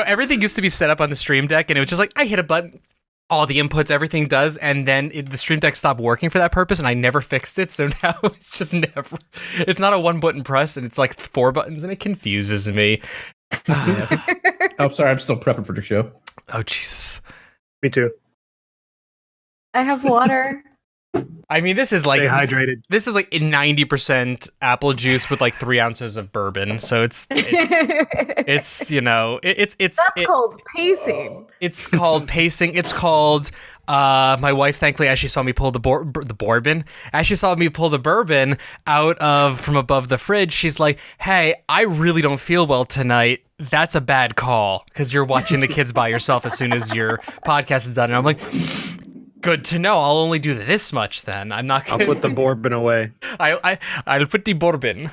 Everything used to be set up on the Stream Deck, and it was just like, I hit a button, all the inputs, everything does, and then the Stream Deck stopped working for that purpose, and I never fixed it, so now it's just never... It's not a one-button press, and it's like 4 buttons, and it confuses me. Oh, sorry, I'm still prepping for the show. Oh, Jesus. Me too. I have water. I mean, this is like... Stay hydrated. This is like 90% apple juice with like 3 ounces of bourbon, so it's called pacing. It's called pacing. It's called... my wife, thankfully, as she saw me pull the bourbon, as she saw me pull the bourbon from above the fridge, she's like, "Hey, I really don't feel well tonight. That's a bad call because you're watching the kids by yourself as soon as your podcast is done." And I'm like, good to know. I'll only do this much then. I'm not gonna... I'll put the bourbon away. I'll put the bourbon.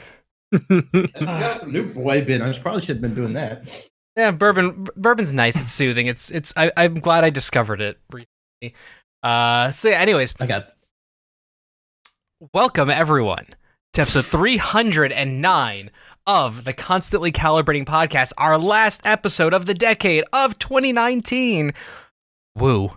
And we got some new boy bin. I probably should have been doing that. Yeah, bourbon's nice. It's soothing. I'm glad I discovered it briefly. Anyways, welcome everyone to episode 309 of the Constantly Calibrating Podcast, our last episode of the decade of 2019. Woo.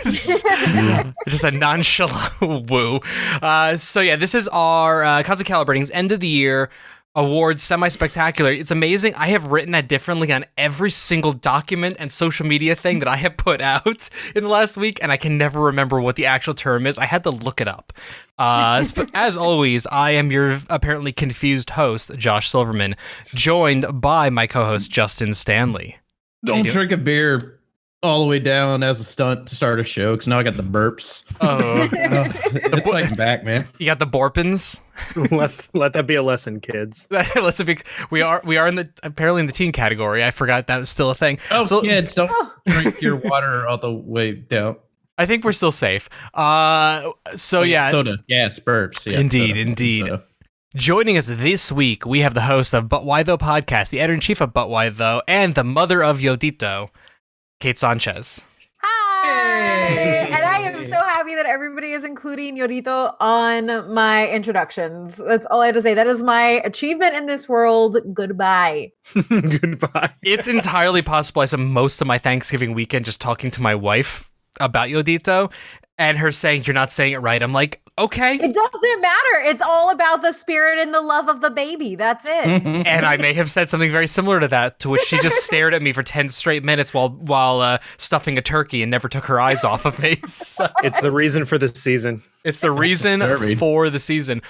Just a nonchalant woo. This is our Constantly Calibrating's end of the year awards semi-spectacular. It's amazing. I have written that differently on every single document and social media thing that I have put out in the last week, and I can never remember what the actual term is. I had to look it up. As always, I am your apparently confused host, Josh Silverman, joined by my co-host, Justin Stanley. Don't drink a beer all the way down as a stunt to start a show, because now I got the burps. It's like back, man. You got the borpins. Let that be a lesson, kids. We are apparently in the teen category. I forgot that was still a thing. Kids, don't drink your water all the way down. I think we're still safe. Soda, gas, burps. Yeah, indeed. Soda. Joining us this week, we have the host of But Why Though podcast, the editor-in-chief of But Why Though, and the mother of Yodito, Kate Sanchez. Hi! Hey. And I am so happy that everybody is including Yorito on my introductions. That's all I have to say. That is my achievement in this world. Goodbye. Goodbye. It's entirely possible I spent most of my Thanksgiving weekend just talking to my wife about Yodito and her saying, "You're not saying it right." I'm like, okay. It doesn't matter. It's all about the spirit and the love of the baby. That's it. And I may have said something very similar to that, to which she just stared at me for 10 straight minutes while stuffing a turkey and never took her eyes off of me. So, it's the reason for the season. It's the reason for the season.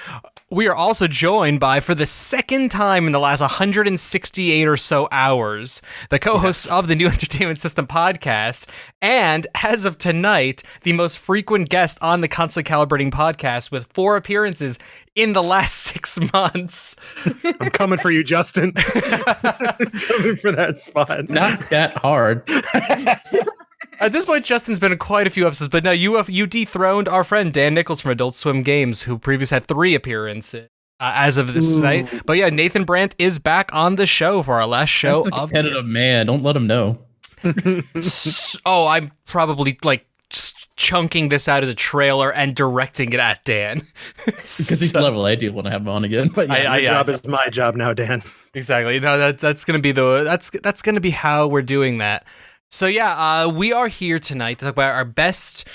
We are also joined by, for the second time in the last 168 or so hours, the co-hosts of the New Entertainment System podcast, and as of tonight, the most frequent guest on the Constantly Calibrating podcast with 4 appearances in the last 6 months. I'm coming for you, Justin. I'm coming for that spot. Not that hard. At this point, Justin's been in quite a few episodes, but now you dethroned our friend Dan Nichols from Adult Swim Games, who previously had 3 appearances as of this night. But yeah, Nathan Brandt is back on the show for our last show. That's the competitive man. Don't let him know. I'm probably chunking this out as a trailer and directing it at Dan. Because he's level 80 when I have him on again. But yeah, your job is my job now, Dan. Exactly. No, that's gonna be that's gonna be how we're doing that. So yeah, we are here tonight to talk about our best.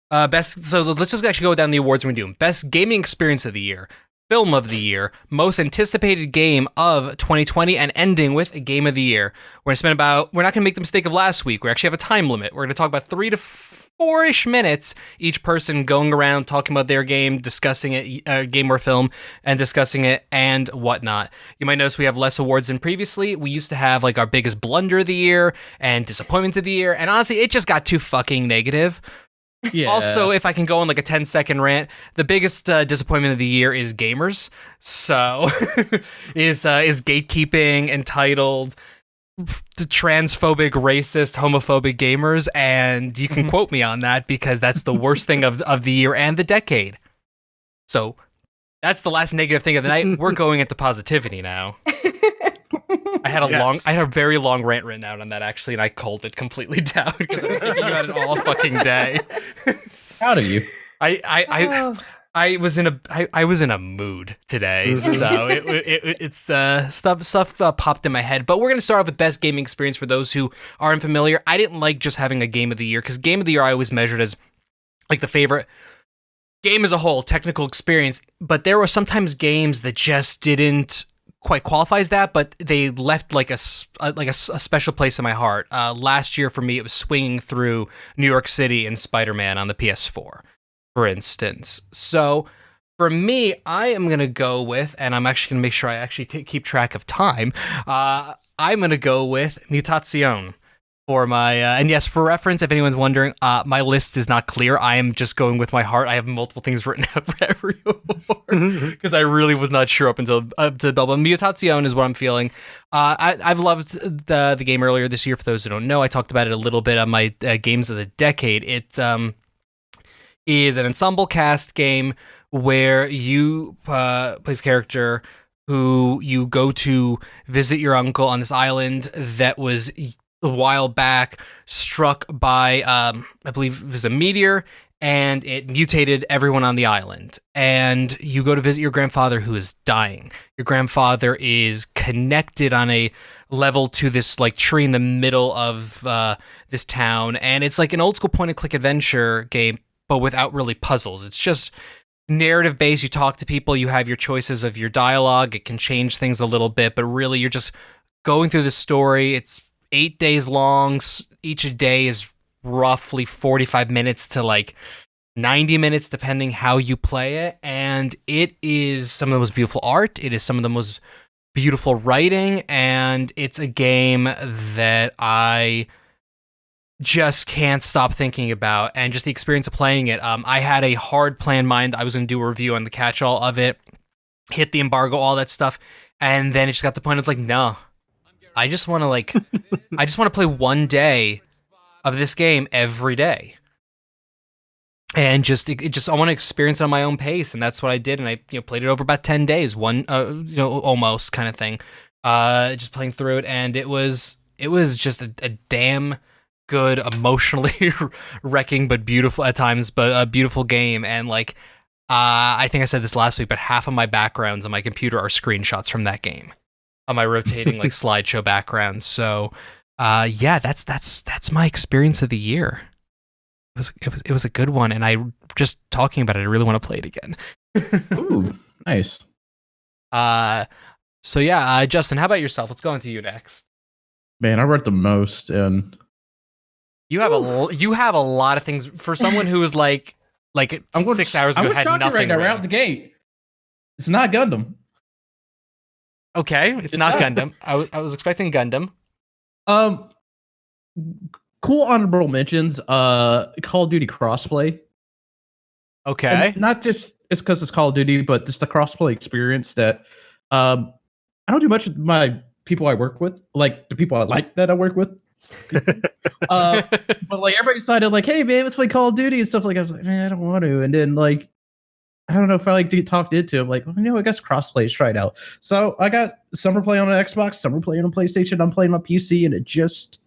So let's just actually go down the awards we're doing. Best gaming experience of the year, film of the year, most anticipated game of 2020, and ending with a game of the year. We're not going to make the mistake of last week. We actually have a time limit. We're going to talk about 3 to 4-ish minutes, each person going around talking about their game, discussing it, game or film, and discussing it and whatnot. You might notice we have less awards than previously. We used to have our biggest blunder of the year and disappointment of the year, and honestly, it just got too fucking negative. Yeah. Also, if I can go on a 10-second rant, the biggest disappointment of the year is gamers. So, is gatekeeping entitled the transphobic, racist, homophobic gamers, and you can quote me on that because that's the worst thing of the year and the decade. So, that's the last negative thing of the night. We're going into positivity now. I had a very long rant written out on that actually, and I culled it completely down because I've been thinking about it all fucking day. Proud of you. I was in a mood today, so it's stuff popped in my head. But we're gonna start off with best gaming experience for those who are unfamiliar. I didn't like just having a game of the year because game of the year I always measured as like the favorite game as a whole, technical experience. But there were sometimes games that just didn't quite qualify as that, but they left like a special place in my heart. Last year for me, it was swinging through New York City and Spider-Man on the PS4. For instance. So for me, I am going to go with, and I'm actually going to make sure I actually keep track of time. I'm going to go with Mutation for my, and yes, for reference, if anyone's wondering, my list is not clear. I am just going with my heart. I have multiple things written out for every award because I really was not sure up to Belba. Mutation is what I'm feeling. I've loved the game earlier this year. For those who don't know, I talked about it a little bit on my games of the decade. It, is an ensemble cast game where you play a character who you go to visit your uncle on this island that was a while back struck by, I believe it was a meteor, and it mutated everyone on the island. And you go to visit your grandfather who is dying. Your grandfather is connected on a level to this like tree in the middle of this town, and it's like an old school point and click adventure game, but without really puzzles. It's just narrative based. You talk to people, you have your choices of your dialogue. It can change things a little bit, but really you're just going through the story. It's 8 days long. Each day is roughly 45 minutes to like 90 minutes, depending how you play it. And it is some of the most beautiful art. It is some of the most beautiful writing. And it's a game that I just can't stop thinking about, and just the experience of playing it. I had a hard plan mind. I was going to do a review on the catch-all of it, hit the embargo, all that stuff, and then it just got to the point of like, no, I just want to play one day of this game every day, and I want to experience it on my own pace, and that's what I did. And I played it over about 10 days, almost kind of thing, just playing through it, and it was just a damn good, emotionally wrecking but beautiful at times, but a beautiful game. And like I think I said this last week, but half of my backgrounds on my computer are screenshots from that game on my rotating like slideshow backgrounds. So yeah, that's my experience of the year. It was a good one, and I just talking about it, I really want to play it again. Ooh, nice. So yeah, Justin, how about yourself? Let's go into you next. Man, I read the most, and you have a lot of things for someone who was like 6 hours ago had nothing right now, right out the gate. It's not Gundam. Okay, it's not Gundam. I was expecting Gundam. Cool honorable mentions. Call of Duty crossplay. Okay, and not just it's because it's Call of Duty, but just the crossplay experience that I don't do much with my people I work with, like the people I like that I work with. But like everybody decided like, hey man, let's play Call of Duty and stuff. Like I was like, man, I don't want to. And then like, I don't know if I like to get talked into. I'm like, well, I guess crossplay is try it out. So I got summer play on an Xbox, summer play on a PlayStation. I'm playing on PC, and it just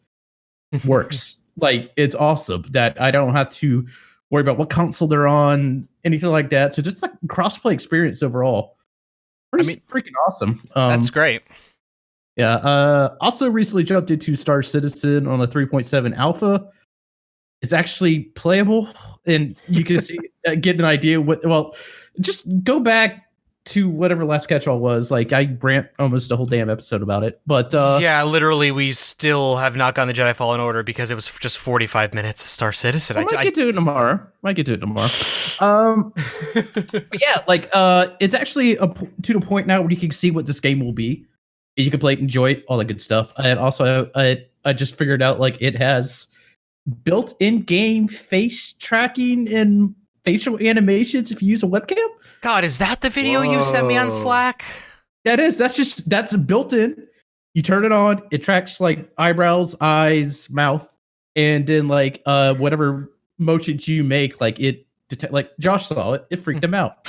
works. Like it's awesome that I don't have to worry about what console they're on, anything like that. So just like crossplay experience overall, freaking awesome. That's great. Yeah. Also recently jumped into Star Citizen on a 3.7 alpha. It's actually playable, and you can see get an idea just go back to whatever last catch-all was. Like I rant almost a whole damn episode about it. But yeah, literally we still have not gotten the Jedi Fallen Order because it was just 45 minutes of Star Citizen. I might get to it tomorrow. But yeah, like it's actually to the point now where you can see what this game will be. You can play it, enjoy it, all that good stuff. And also, I just figured out like it has built-in game face tracking and facial animations if you use a webcam. God, is that the video you sent me on Slack? That's built in. You turn it on, it tracks like eyebrows, eyes, mouth, and then like whatever motions you make, like it detect. Like Josh saw it, it freaked him out.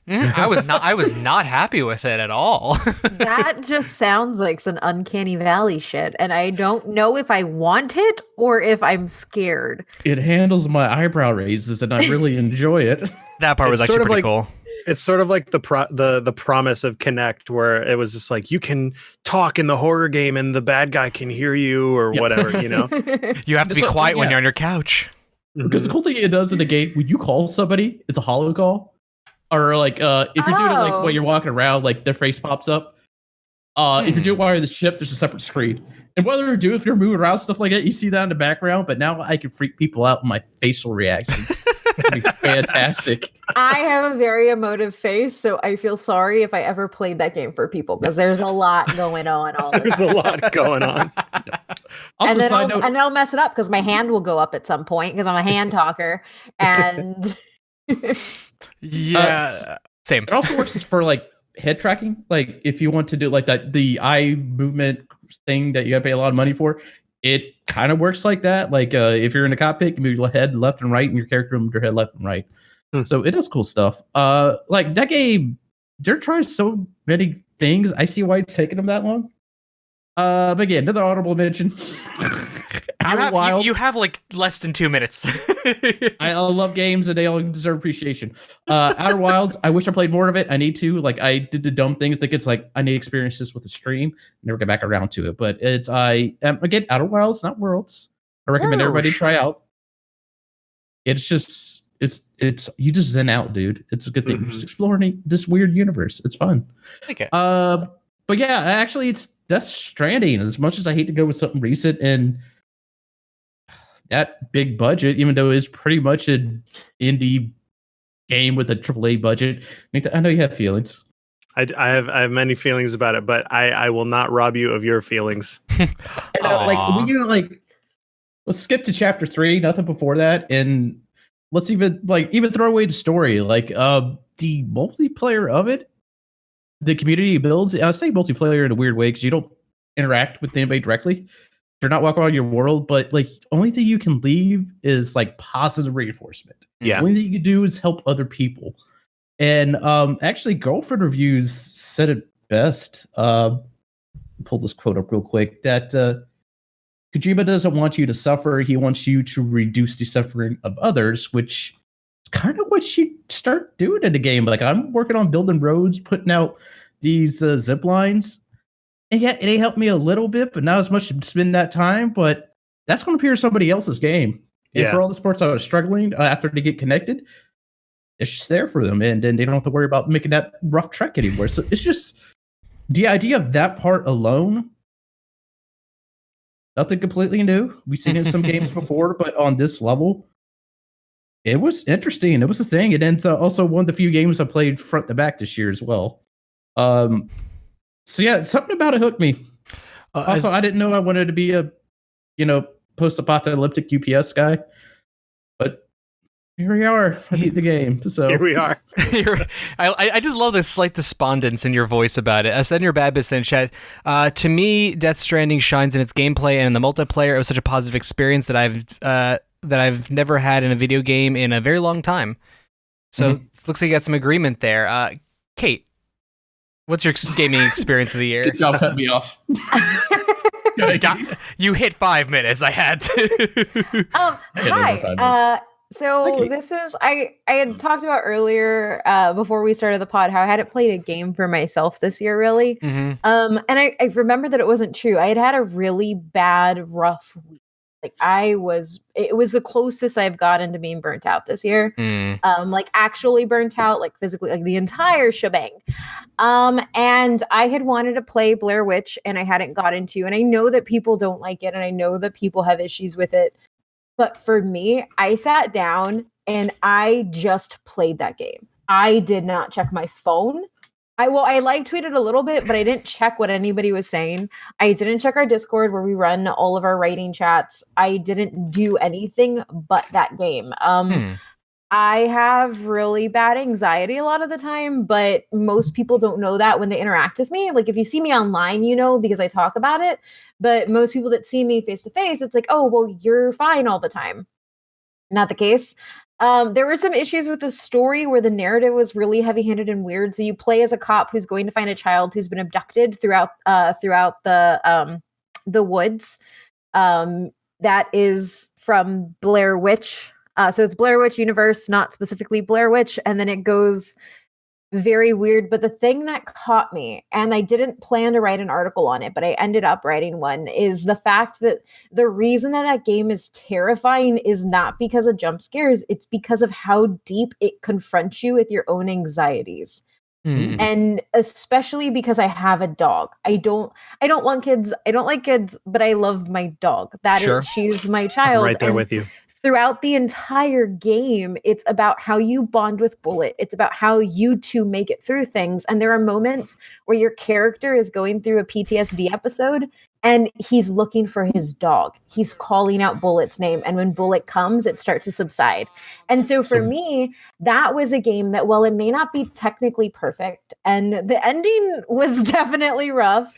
I was not happy with it at all. That just sounds like some uncanny valley shit, and I don't know if I want it or if I'm scared. It handles my eyebrow raises, and I really enjoy it. That part was It's actually sort of pretty like- cool. It's sort of like the promise of Connect, where it was just like you can talk in the horror game and the bad guy can hear you or Yeah. whatever, you know. You have to be Just like- quiet when yeah. you're on your couch. Because the cool thing it does in the game, when you call somebody, it's a hollow call. Or like if you're doing it like Oh. when you're walking around, like their face pops up. If you're doing while you're in the ship, there's a separate screen. And whether you do if you're moving around, stuff like that, you see that in the background. But now I can freak people out with my facial reactions. It's gonna be fantastic. I have a very emotive face, so I feel sorry if I ever played that game for people because there's a lot going on all the There's time. a lot going on. Also, and then side note, I'll mess it up because my hand will go up at some point because I'm a hand talker. And Yeah. Same. it also works for like head tracking. Like if you want to do like that, the eye movement thing that you gotta pay a lot of money for, it kind of works like that. Like if you're in a cockpit, you move your head left and right, and your character moves your head left and right. So it does cool stuff. Like that game, they're trying so many things. I see why it's taking them that long. But again, another honorable mention. You have like less than 2 minutes. I love games and they all deserve appreciation. Outer Wilds, I wish I played more of it. I need to. Like I did the dumb things. Think it's like I need to experience this with the stream. Never get back around to it. But it's again, Outer Wilds, not Worlds. I recommend everybody try out. It's just it's you just zen out, dude. It's a good thing. You're just exploring this weird universe. It's fun. Okay. But yeah, actually it's Death Stranding. As much as I hate to go with something recent and that big budget, even though it's pretty much an indie game with a AAA budget, I know you have feelings. I have many feelings about it, but I will not rob you of your feelings. Like when you like, let's skip to chapter 3. Nothing before that, and let's even throw away the story. Like the multiplayer of it, the community builds. I say multiplayer in a weird way because you don't interact with anybody directly. You're not walking around your world, but like only thing you can leave is like positive reinforcement. Yeah. The only thing you can do is help other people. And actually, Girlfriend Reviews said it best. Pull this quote up real quick. That Kojima doesn't want you to suffer. He wants you to reduce the suffering of others, which is kind of what you start doing in the game. Like I'm working on building roads, putting out these zip lines. And yeah, it helped me a little bit, but not as much to spend that time. But that's going to appear in somebody else's game. And for all the sports I was struggling after they get connected, it's just there for them. And then they don't have to worry about making that rough trek anymore. So it's just the idea of that part alone. Nothing completely new. We've seen it in some games before, but on this level, it was interesting. It was a thing. And then it's also one of the few games I played front to back this year as well. So yeah, something about it hooked me. Also, I didn't know I wanted to be a, post-apocalyptic UPS guy, but here we are. I beat the game. So Here we are. I just love the slight despondence in your voice about it. I said in your bad bits in chat. To me, Death Stranding shines in its gameplay and in the multiplayer. It was such a positive experience that I've never had in a video game in a very long time. So it looks like you got some agreement there. Kate, what's your gaming experience of the year? Good job cutting me off. You hit 5 minutes. I had to. Hi. So this is I had talked about earlier before we started the pod how I hadn't played a game for myself this year really. And I remember that it wasn't true. I had a really bad, rough week. Like it was the closest I've gotten to being burnt out this year. Like actually burnt out, like physically, like the entire shebang. And I had wanted to play Blair Witch and I hadn't got into, and I know that people don't like it and I know that people have issues with it. But for me, I sat down and I just played that game. I did not check my phone. I live tweeted a little bit, but I didn't check what anybody was saying. I didn't check our Discord where we run all of our writing chats. I didn't do anything but that game. I have really bad anxiety a lot of the time, but most people don't know that when they interact with me. Like if you see me online, because I talk about it, but most people that see me face to face, it's like, oh, well, you're fine all the time. Not the case. There were some issues with the story where the narrative was really heavy-handed and weird. So you play as a cop who's going to find a child who's been abducted throughout the woods. That is from Blair Witch. So it's Blair Witch universe, not specifically Blair Witch, and then it goes very weird. But the thing that caught me, and I didn't plan to write an article on it, but I ended up writing one, is the fact that the reason that game is terrifying is not because of jump scares, it's because of how deep it confronts you with your own anxieties. And especially because I have a dog. I don't want kids. I don't like kids, but I love my dog. She's my child. I'm right there with you. Throughout the entire game, it's about how you bond with Bullet. It's about how you two make it through things. And there are moments where your character is going through a PTSD episode and he's looking for his dog. He's calling out Bullet's name. And when Bullet comes, it starts to subside. And so for me, that was a game that, while it may not be technically perfect, and the ending was definitely rough.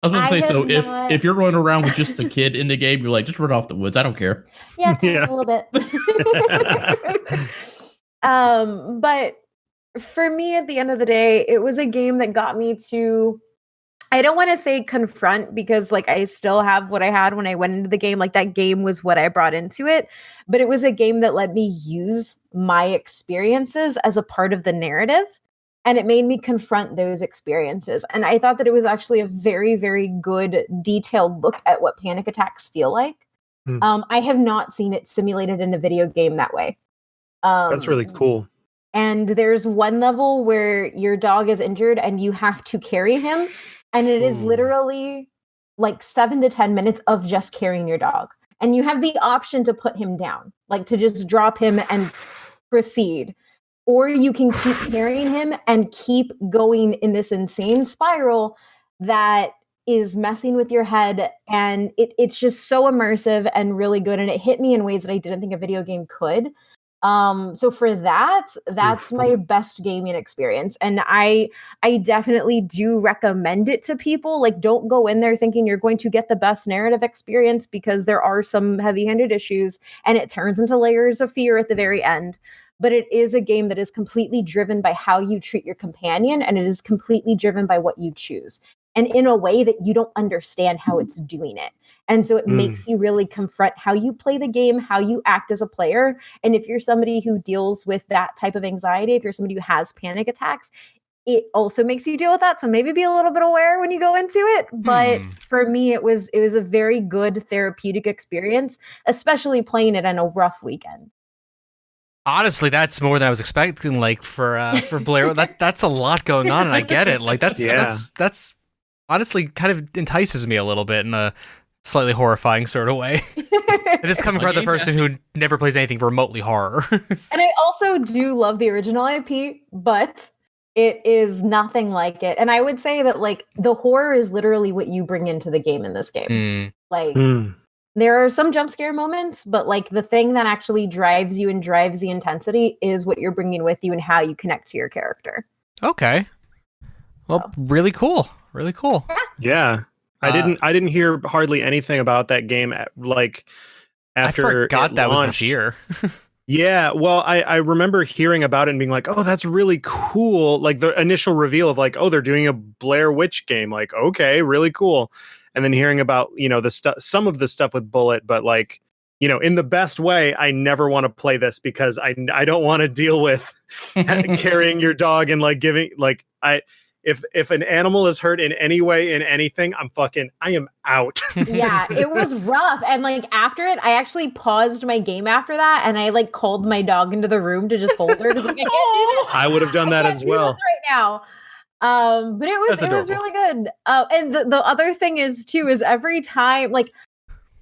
I was gonna say, so if you're running around with just a kid in the game, you're like, just run off the woods. I don't care. Yeah, a little bit. But for me, at the end of the day, it was a game that got me to, I don't want to say confront, because like I still have what I had when I went into the game. Like that game was what I brought into it, but it was a game that let me use my experiences as a part of the narrative. And it made me confront those experiences. And I thought that it was actually a very, very good, detailed look at what panic attacks feel like. I have not seen it simulated in a video game that way. That's really cool. And there's one level where your dog is injured and you have to carry him. And it is literally like 7 to 10 minutes of just carrying your dog. And you have the option to put him down, like to just drop him and proceed. Or you can keep carrying him and keep going in this insane spiral that is messing with your head. And it's just so immersive and really good. And it hit me in ways that I didn't think a video game could. So for that's my best gaming experience. And I definitely do recommend it to people. Like, don't go in there thinking you're going to get the best narrative experience, because there are some heavy-handed issues and it turns into layers of fear at the very end. But it is a game that is completely driven by how you treat your companion, and it is completely driven by what you choose, and in a way that you don't understand how it's doing it. And so it makes you really confront how you play the game, how you act as a player. And if you're somebody who deals with that type of anxiety, if you're somebody who has panic attacks, it also makes you deal with that. So maybe be a little bit aware when you go into it. But for me, it was a very good therapeutic experience, especially playing it on a rough weekend. Honestly, that's more than I was expecting. Like for Blair, that's a lot going on, and I get it. Like that's honestly kind of entices me a little bit in a slightly horrifying sort of way. It is coming from the person who never plays anything remotely horror. And I also do love the original IP, but it is nothing like it. And I would say that like the horror is literally what you bring into the game in this game. There are some jump scare moments, but like the thing that actually drives you and drives the intensity is what you're bringing with you and how you connect to your character. Okay. Well, really cool. Really cool. Yeah. I didn't hear hardly anything about that game like after I forgot that launched. Was this year. Yeah, well, I remember hearing about it and being like, oh, that's really cool. Like the initial reveal of like, oh, they're doing a Blair Witch game. Like, okay, really cool. And then hearing about, some of the stuff with Bullet, but like, in the best way, I never want to play this because I don't want to deal with carrying your dog and like giving like if an animal is hurt in any way in anything, I am out. Yeah, it was rough. And like after it, I actually paused my game after that and I like called my dog into the room to just hold her because like, I can't do this. I would have done that as well right now. But it was really good. And the other thing is every time like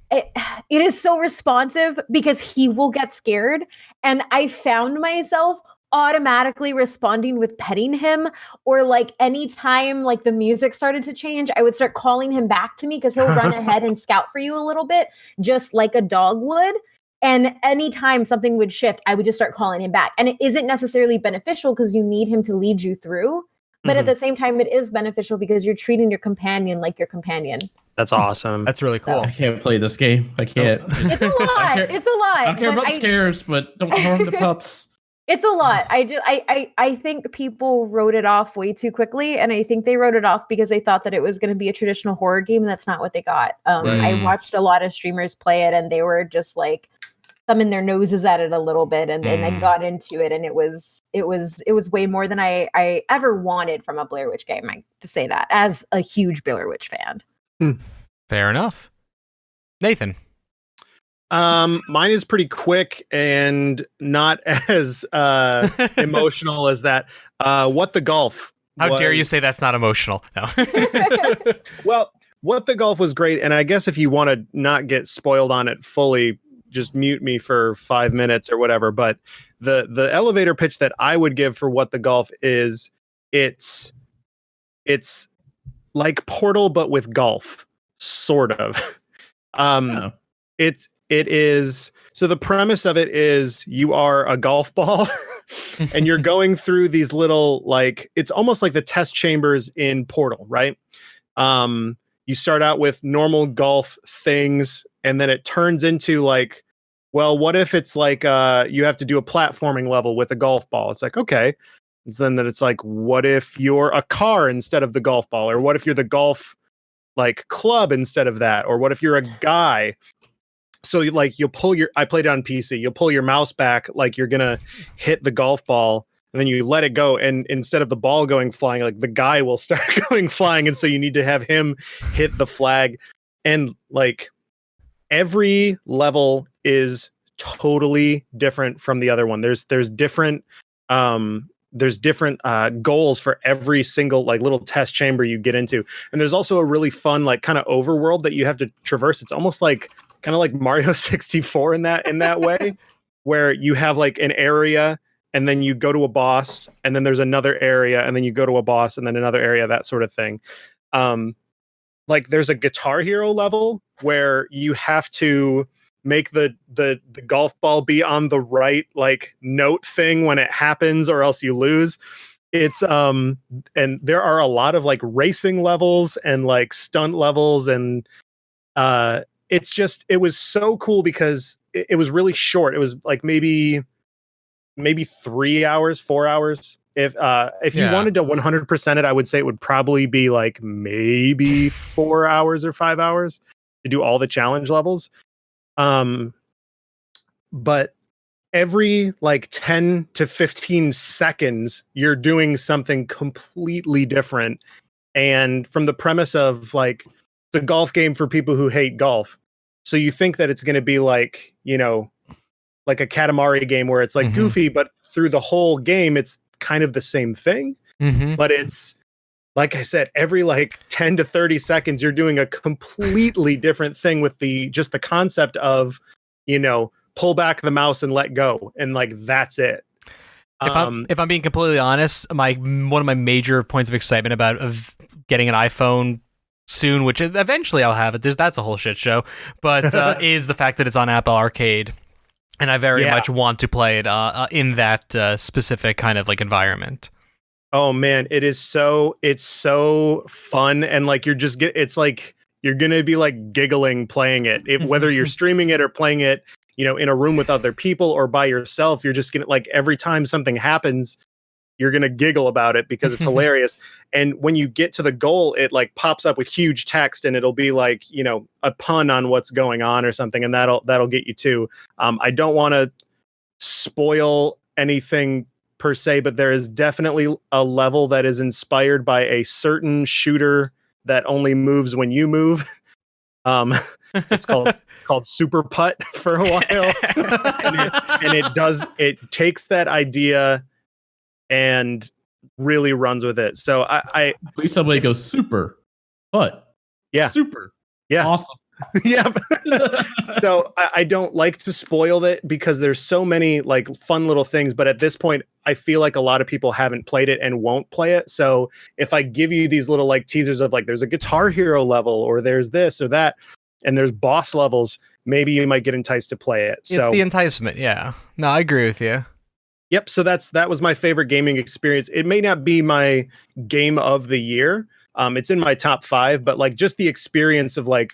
it is so responsive because he will get scared. And I found myself automatically responding with petting him, or like anytime like the music started to change, I would start calling him back to me because he'll run ahead and scout for you a little bit, just like a dog would. And anytime something would shift, I would just start calling him back. And it isn't necessarily beneficial because you need him to lead you through. But at the same time, it is beneficial because you're treating your companion like your companion. That's awesome. That's really cool. I can't play this game. I can't. It's a lot. It's a lot. I don't care about scares, but don't harm the pups. It's a lot. I think people wrote it off way too quickly, and I think they wrote it off because they thought that it was going to be a traditional horror game, and that's not what they got. I watched a lot of streamers play it, and they were just like, thumbing their noses at it a little bit, and then I got into it, and it was way more than I ever wanted from a Blair Witch game. I to say that as a huge Blair Witch fan. Fair enough. Nathan. Mine is pretty quick and not as emotional as that. What the Golf? How dare you say that's not emotional? No. Well, What the Golf was great, and I guess if you want to not get spoiled on it fully, just mute me for 5 minutes or whatever. But the elevator pitch that I would give for What the Golf is it's like Portal but with golf, sort of. It is, so the premise of it is you are a golf ball and you're going through these little, like, it's almost like the test chambers in Portal, right? You start out with normal golf things, and then it turns into like, well, what if it's like you have to do a platforming level with a golf ball? It's like, okay. And then it's like, what if you're a car instead of the golf ball? Or what if you're the golf like club instead of that? Or what if you're a guy? So like I played it on PC, you'll pull your mouse back like you're gonna hit the golf ball, and then you let it go, and instead of the ball going flying, like the guy will start going flying, and so you need to have him hit the flag. And like every level is totally different from the other one. There's different goals for every single like little test chamber you get into, and there's also a really fun like kind of overworld that you have to traverse. It's almost like kind of like Mario 64 in that way, where you have like an area, and then you go to a boss, and then there's another area, and then you go to a boss, and then another area, that sort of thing. Like there's a Guitar Hero level where you have to make the golf ball be on the right like note thing when it happens, or else you lose. It's and there are a lot of like racing levels and like stunt levels, and it was so cool because it was really short. It was like maybe 3 hours, 4 hours. If you wanted to 100% it, I would say it would probably be like maybe 4 hours or 5 hours to do all the challenge levels. But every like 10 to 15 seconds, you're doing something completely different. And from the premise of like the golf game for people who hate golf. So you think that it's going to be like, you know, like a Katamari game where it's like goofy, but through the whole game, it's kind of the same thing. But it's, like I said, every like 10 to 30 seconds, you're doing a completely different thing with just the concept of, you know, pull back the mouse and let go. And like, that's it. If I'm being completely honest, one of my major points of excitement of getting an iPhone soon, which eventually I'll have it. That's a whole shit show, but is the fact that it's on Apple Arcade. And I very much want to play it in that specific kind of like environment. Oh man, it's so fun, and like it's like you're gonna be like giggling playing it. Whether you're streaming it or playing it, you know, in a room with other people or by yourself, you're just gonna like every time something happens, you're gonna giggle about it because it's hilarious. And when you get to the goal, it like pops up with huge text, and it'll be like, you know, a pun on what's going on or something, and that'll get you too. I don't want to spoil anything per se, but there is definitely a level that is inspired by a certain shooter that only moves when you move. It's called Super Putt for a while, it takes that idea and really runs with it. So I please somebody go super putt. Yeah, super. Yeah, awesome. Yeah. So I don't like to spoil it because there's so many like fun little things, but at this point I feel like a lot of people haven't played it and won't play it. So if I give you these little like teasers of like there's a Guitar Hero level, or there's this or that, and there's boss levels, maybe you might get enticed to play it. So it's the enticement. Yeah. No, I agree with you. Yep. So that was my favorite gaming experience. It may not be my game of the year. It's in my top 5, but like just the experience of like,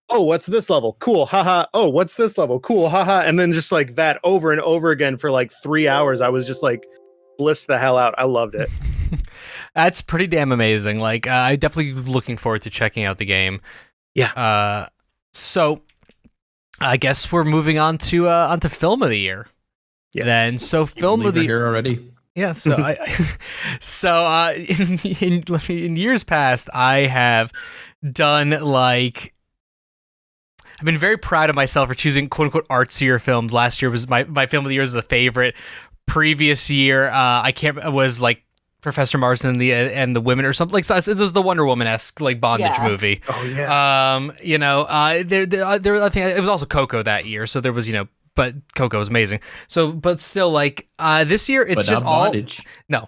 oh, what's this level? Cool. Haha. Oh, what's this level? Cool. Haha. And then just like that over and over again for like 3 hours. I was just like blissed the hell out. I loved it. That's pretty damn amazing. Like I definitely looking forward to checking out the game. Yeah. So I guess we're moving on to onto film of the year. Yes. Then, so film of the here already. Yeah, so in years past, I have done like I've been very proud of myself for choosing quote unquote artsier films. Last year was my film of the year was the favorite. Previous year, was like Professor Marsden and the Women or something like so. It was the Wonder Woman-esque like bondage movie. Oh yeah. I think it was also Coco that year, so there was but Coco was amazing. So, but still, like this year, it's just all bondage. No.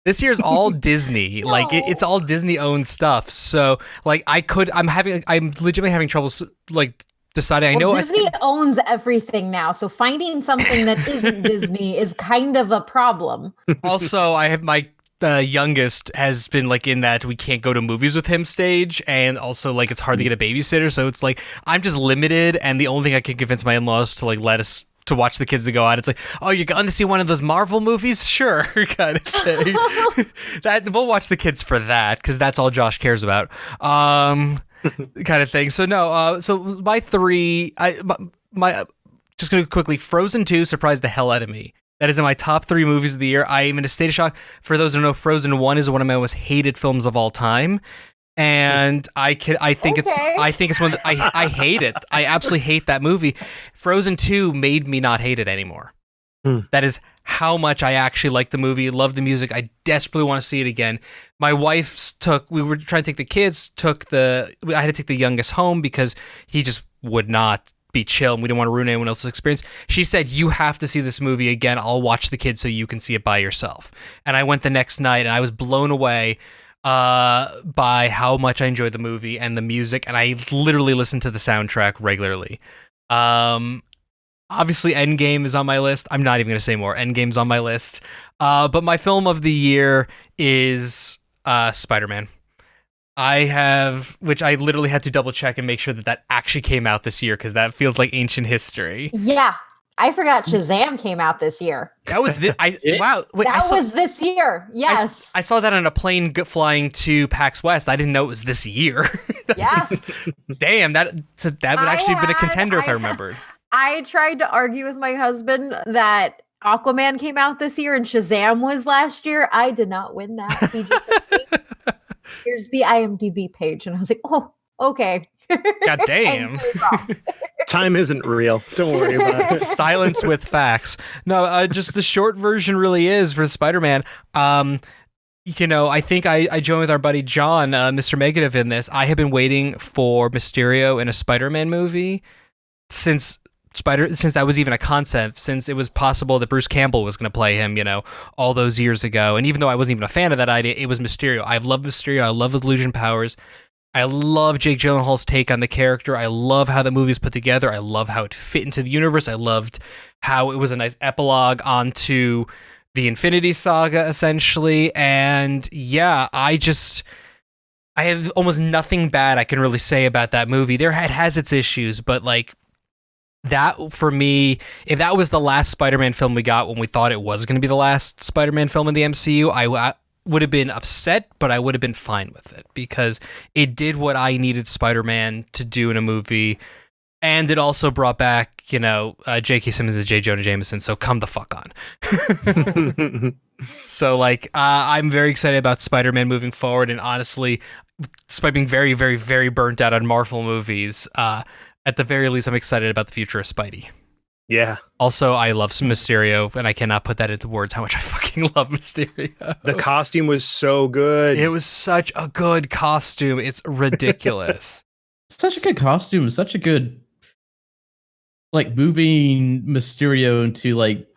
This year's all Disney. No. Like it's all Disney-owned stuff. So, like I'm legitimately having trouble like deciding. Disney owns everything now, so finding something that isn't Disney is kind of a problem. Also, I have my youngest has been like in that we can't go to movies with him stage, and also like it's hard to get a babysitter, so it's like I'm just limited, and the only thing I can convince my in-laws to like let us to watch the kids to go out. It's like, oh, you're going to see one of those Marvel movies? Sure, kind of thing. That we'll watch the kids for that because that's all Josh cares about. Kind of thing. So no, so my three, my just gonna quickly, Frozen 2 surprised the hell out of me. That is in my top 3 movies of the year. I am in a state of shock. For those who know, Frozen 1 is one of my most hated films of all time. And I think it's one that I hate it. I absolutely hate that movie. Frozen 2 made me not hate it anymore. That is how much I actually like the movie, love the music. I desperately want to see it again. My wife we were trying to take the kids, I had to take the youngest home because he just would not be chill and we didn't want to ruin anyone else's experience. She said, you have to see this movie again. I'll watch the kids so you can see it by yourself. And I went the next night and I was blown away by how much I enjoyed the movie and the music, and I literally listen to the soundtrack regularly. Obviously Endgame is on my list. I'm not even going to say more. Endgame's on my list. But my film of the year is Spider-Man. Which I literally had to double check and make sure that actually came out this year because that feels like ancient history. Yeah. I forgot Shazam came out this year. That was wow. Wait, was this year. Yes. I saw that on a plane flying to PAX West. I didn't know it was this year. Yeah. Damn, that would actually have been a contender if I remembered. I tried to argue with my husband that Aquaman came out this year and Shazam was last year. I did not win that. He just said, here's the IMDb page. And I was like, oh, okay. God damn. Time isn't real. Don't worry about it. Silence with facts. No, just the short version really is for Spider-Man. I think I joined with our buddy John, Mr. Negative, in this. I have been waiting for Mysterio in a Spider-Man movie since that was even a concept, since it was possible that Bruce Campbell was going to play him, all those years ago. And even though I wasn't even a fan of that idea, it was Mysterio. I love Mysterio. I love his illusion powers. I love Jake Gyllenhaal's take on the character. I love how the movie's put together. I love how it fit into the universe. I loved how it was a nice epilogue onto the Infinity Saga, essentially. And yeah, I have almost nothing bad I can really say about that movie. It has its issues, but like that, for me, if that was the last Spider-Man film we got when we thought it was going to be the last Spider-Man film in the MCU, I would have been upset, but I would have been fine with it because it did what I needed Spider-Man to do in a movie, and it also brought back, J.K. Simmons as J. Jonah Jameson, so come the fuck on. So, like, I'm very excited about Spider-Man moving forward, and honestly, despite being very, very, very burnt out on Marvel movies, at the very least, I'm excited about the future of Spidey. Yeah. Also, I love some Mysterio, and I cannot put that into words how much I fucking love Mysterio. The costume was so good. It was such a good costume. It's ridiculous. Such a good costume. Such a good, like, moving Mysterio into, like,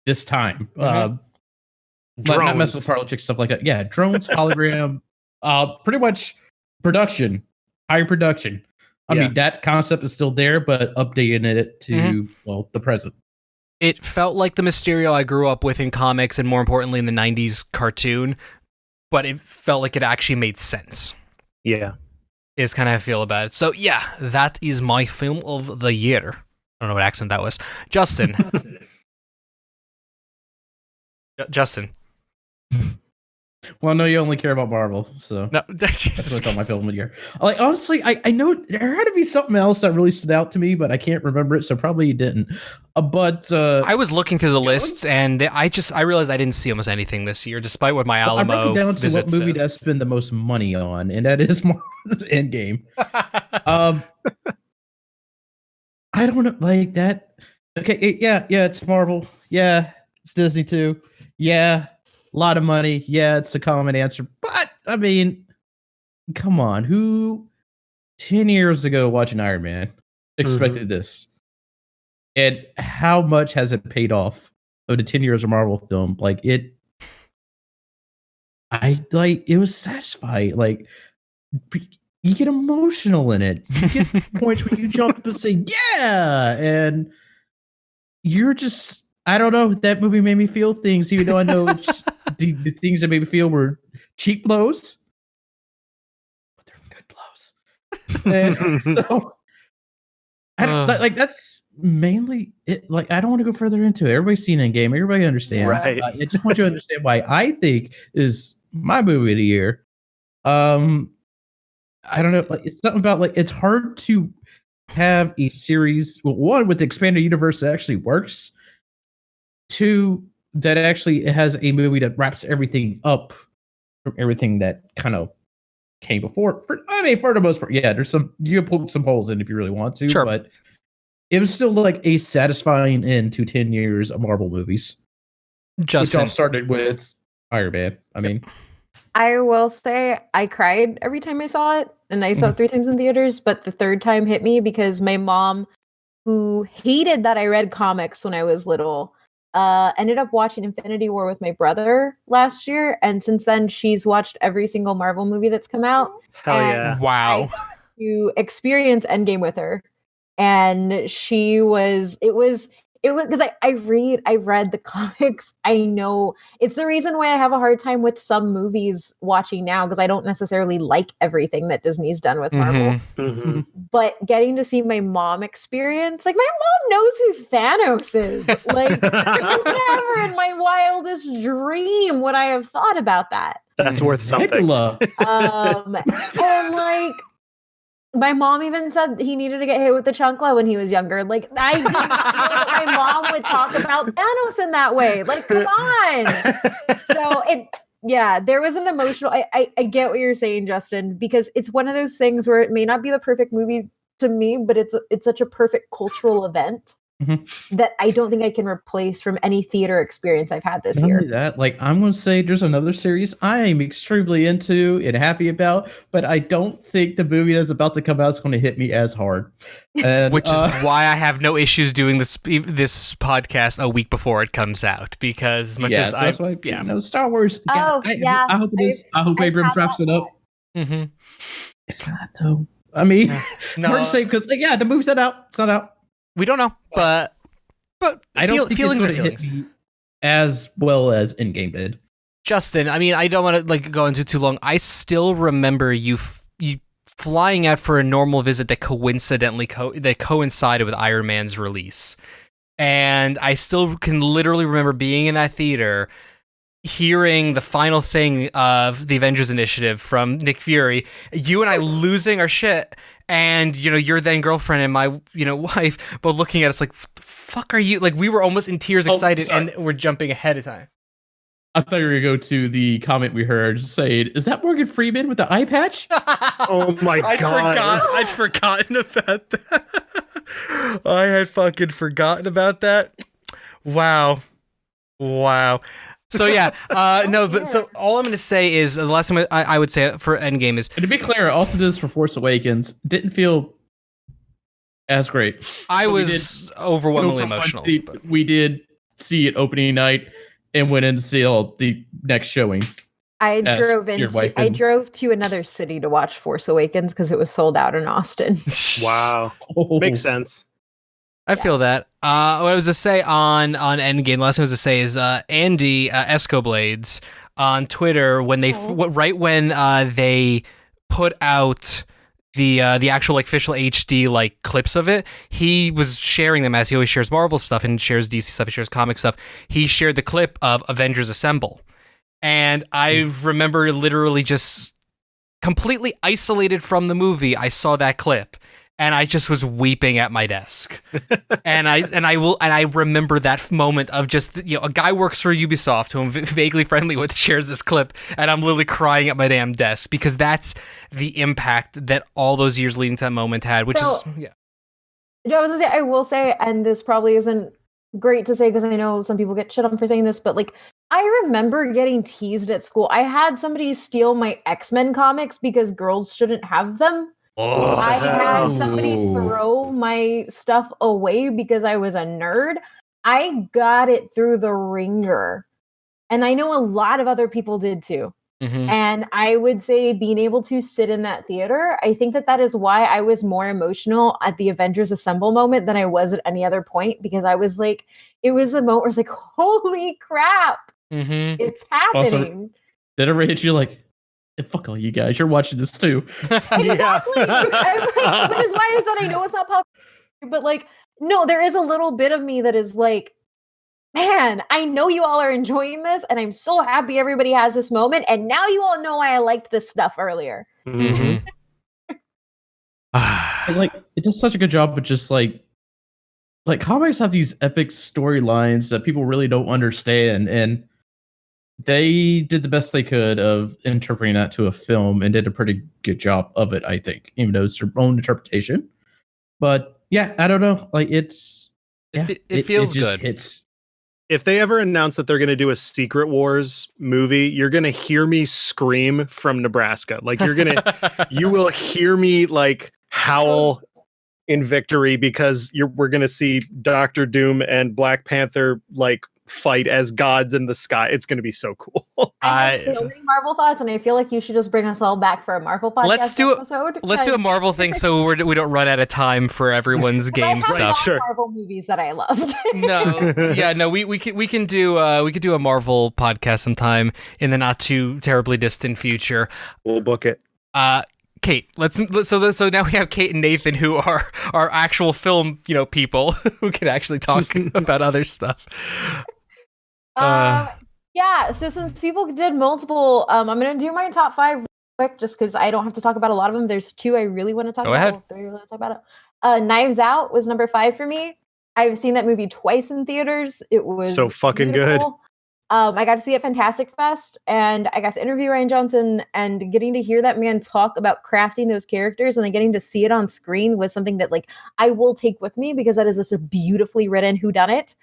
this time. Drones. Not mess with Paralympic stuff like that. Yeah, drones, hologram, pretty much production, higher production. I mean, that concept is still there, but updating it to, the present. It felt like the Mysterio I grew up with in comics and, more importantly, in the 90s cartoon, but it felt like it actually made sense. Yeah. Is kind of how I feel about it. So, yeah, that is my film of the year. I don't know what accent that was. Justin. Justin. Well, I know you only care about Marvel, so No, that's Jesus. what's on my film of the year. Like honestly, I know there had to be something else that really stood out to me, but I can't remember it, so probably you didn't. But I was looking through the lists, and I realized I didn't see almost anything this year, despite what my Alamo I broke it down to visit what movie says. to spend the most money on, and that is Marvel's Endgame. I don't know, like that. Okay, yeah, it's Marvel. Yeah, it's Disney too. Yeah, a lot of money. Yeah, it's a common answer. But I mean, come on, who 10 years ago watching Iron Man expected this? And how much has it paid off of the 10 years of Marvel film? Like it was satisfying. Like you get emotional in it. You get points where you jump up and say, yeah, and you're just, I don't know, that movie made me feel things, even though I know the things that made me feel were cheap blows, but they're good blows. And so, I don't, like that's mainly it. Like, I don't want to go further into it. Everybody's seen Endgame. Everybody understands. Right. I just want you to understand why I think is my movie of the year. I don't know. Like, it's something about like it's hard to have a series, one with the expanded universe that actually works, two that actually has a movie that wraps everything up from everything that kind of came before. For the most part, yeah, there's some, you can poke some holes in if you really want to, Sure. but it was still like a satisfying end to 10 years of Marvel movies. Justin. Which all started with Iron Man. I mean, I will say I cried every time I saw it, and I saw it 3 times in theaters, but the third time hit me because my mom, who hated that I read comics when I was little, ended up watching Infinity War with my brother last year, and since then she's watched every single Marvel movie that's come out. Hell yeah. Wow. I got to experience Endgame with her, and it was because I read the comics. I know it's the reason why I have a hard time with some movies watching now, because I don't necessarily like everything that Disney's done with Marvel. Mhm. But getting to see my mom experience, like, my mom knows who Thanos is. Like, never in my wildest dream would I have thought about that. That's worth something. Nicola. And like, my mom even said he needed to get hit with the chancla when he was younger. Like, I didn't know that my mom would talk about Thanos in that way. Like, come on. So there was an emotional. I get what you're saying, Justin, because it's one of those things where it may not be the perfect movie to me, but it's such a perfect cultural event that I don't think I can replace from any theater experience I've had this Not year. only that, like, I'm going to say there's another series I am extremely into and happy about, but I don't think the movie that's about to come out is going to hit me as hard. And, Which is why I have no issues doing this podcast a week before it comes out, because as much as that's why, you know, Star Wars. Oh, yeah. I hope it is. I hope Abrams wraps it up. Mm-hmm. It's not though. I mean, No. hard to say because the movie's not out. It's not out. We don't know, but I don't think feelings are it's gonna feelings. hit me as well as Endgame did. Justin, I mean, I don't want to go into too long. I still remember you flying out for a normal visit that coincidentally coincided with Iron Man's release, and I still can literally remember being in that theater, hearing the final thing of the Avengers Initiative from Nick Fury, you and I losing our shit, and your then girlfriend and my wife both looking at us like, what the fuck are you, like, we were almost in tears excited, and we're jumping ahead of time. I thought you were going to go to the comment we heard saying, is that Morgan Freeman with the eye patch? Oh my god. I'd forgotten about that. I had fucking forgotten about that. Wow. So yeah, no, but so all I'm going to say is the last time I would say for Endgame is, And to be clear, I also did this for Force Awakens. Didn't feel as great. I So was overwhelmingly emotional. But. We did see it opening night and went in to see all the next showing. I Your drove to another city to watch Force Awakens because it was sold out in Austin. Wow. Makes sense. I feel that. What I was to say on Endgame, last thing I was to say is Andy Escoblades on Twitter, when they right when they put out the actual like official HD like clips of it, he was sharing them, as he always shares Marvel stuff and shares DC stuff, he shares comic stuff. He shared the clip of Avengers Assemble. And I remember literally just completely isolated from the movie. I saw that clip and I just was weeping at my desk. and I remember that moment of just, a guy works for Ubisoft who I'm vaguely friendly with shares this clip, and I'm literally crying at my damn desk because that's the impact that all those years leading to that moment had, which is I will say, and this probably isn't great to say because I know some people get shit on for saying this, but like I remember getting teased at school. I had somebody steal my XMen comics because girls shouldn't have them. Oh. I had somebody throw my stuff away because I was a nerd. I got it through the ringer. And I know a lot of other people did too. Mm-hmm. And I would say being able to sit in that theater, I think that is why I was more emotional at the Avengers Assemble moment than I was at any other point, because I was like, it was the moment where it's like, holy crap, it's happening. Also, did it hit you like, fuck all you guys, you're watching this too? Exactly. Which is why I said I know it's not popular, but like, no, there is a little bit of me that is like, man, I know you all are enjoying this, and I'm so happy everybody has this moment, and now you all know why I liked this stuff earlier. And like, it does such a good job of just like comics have these epic storylines that people really don't understand, and they did the best they could of interpreting that to a film and did a pretty good job of it, I think, even though it's their own interpretation. But yeah, I don't know. Like it feels good. If they ever announce that they're going to do a Secret Wars movie, you're going to hear me scream from Nebraska. Like you will hear me like howl in victory because we're going to see Doctor Doom and Black Panther like fight as gods in the sky. It's going to be so cool. I have so many Marvel thoughts, and I feel like you should just bring us all back for a Marvel podcast episode. Let's do a Marvel thing so we don't run out of time for everyone's game stuff. Sure. Marvel movies that I loved. We can do a Marvel podcast sometime in the not too terribly distant future. We'll book it. Kate, so now we have Kate and Nathan, who are actual film people who can actually talk about other stuff. So since people did multiple, I'm gonna do my top 5 quick just because I don't have to talk about a lot of them. There's 2 I really want to talk about. 3 I want to talk about. Knives Out was number 5 for me. I've seen that movie twice in theaters. It was so fucking good. I got to see it at Fantastic Fest, and I got to interview Rian Johnson, and getting to hear that man talk about crafting those characters and then getting to see it on screen was something that like I will take with me because that is just a beautifully written whodunit.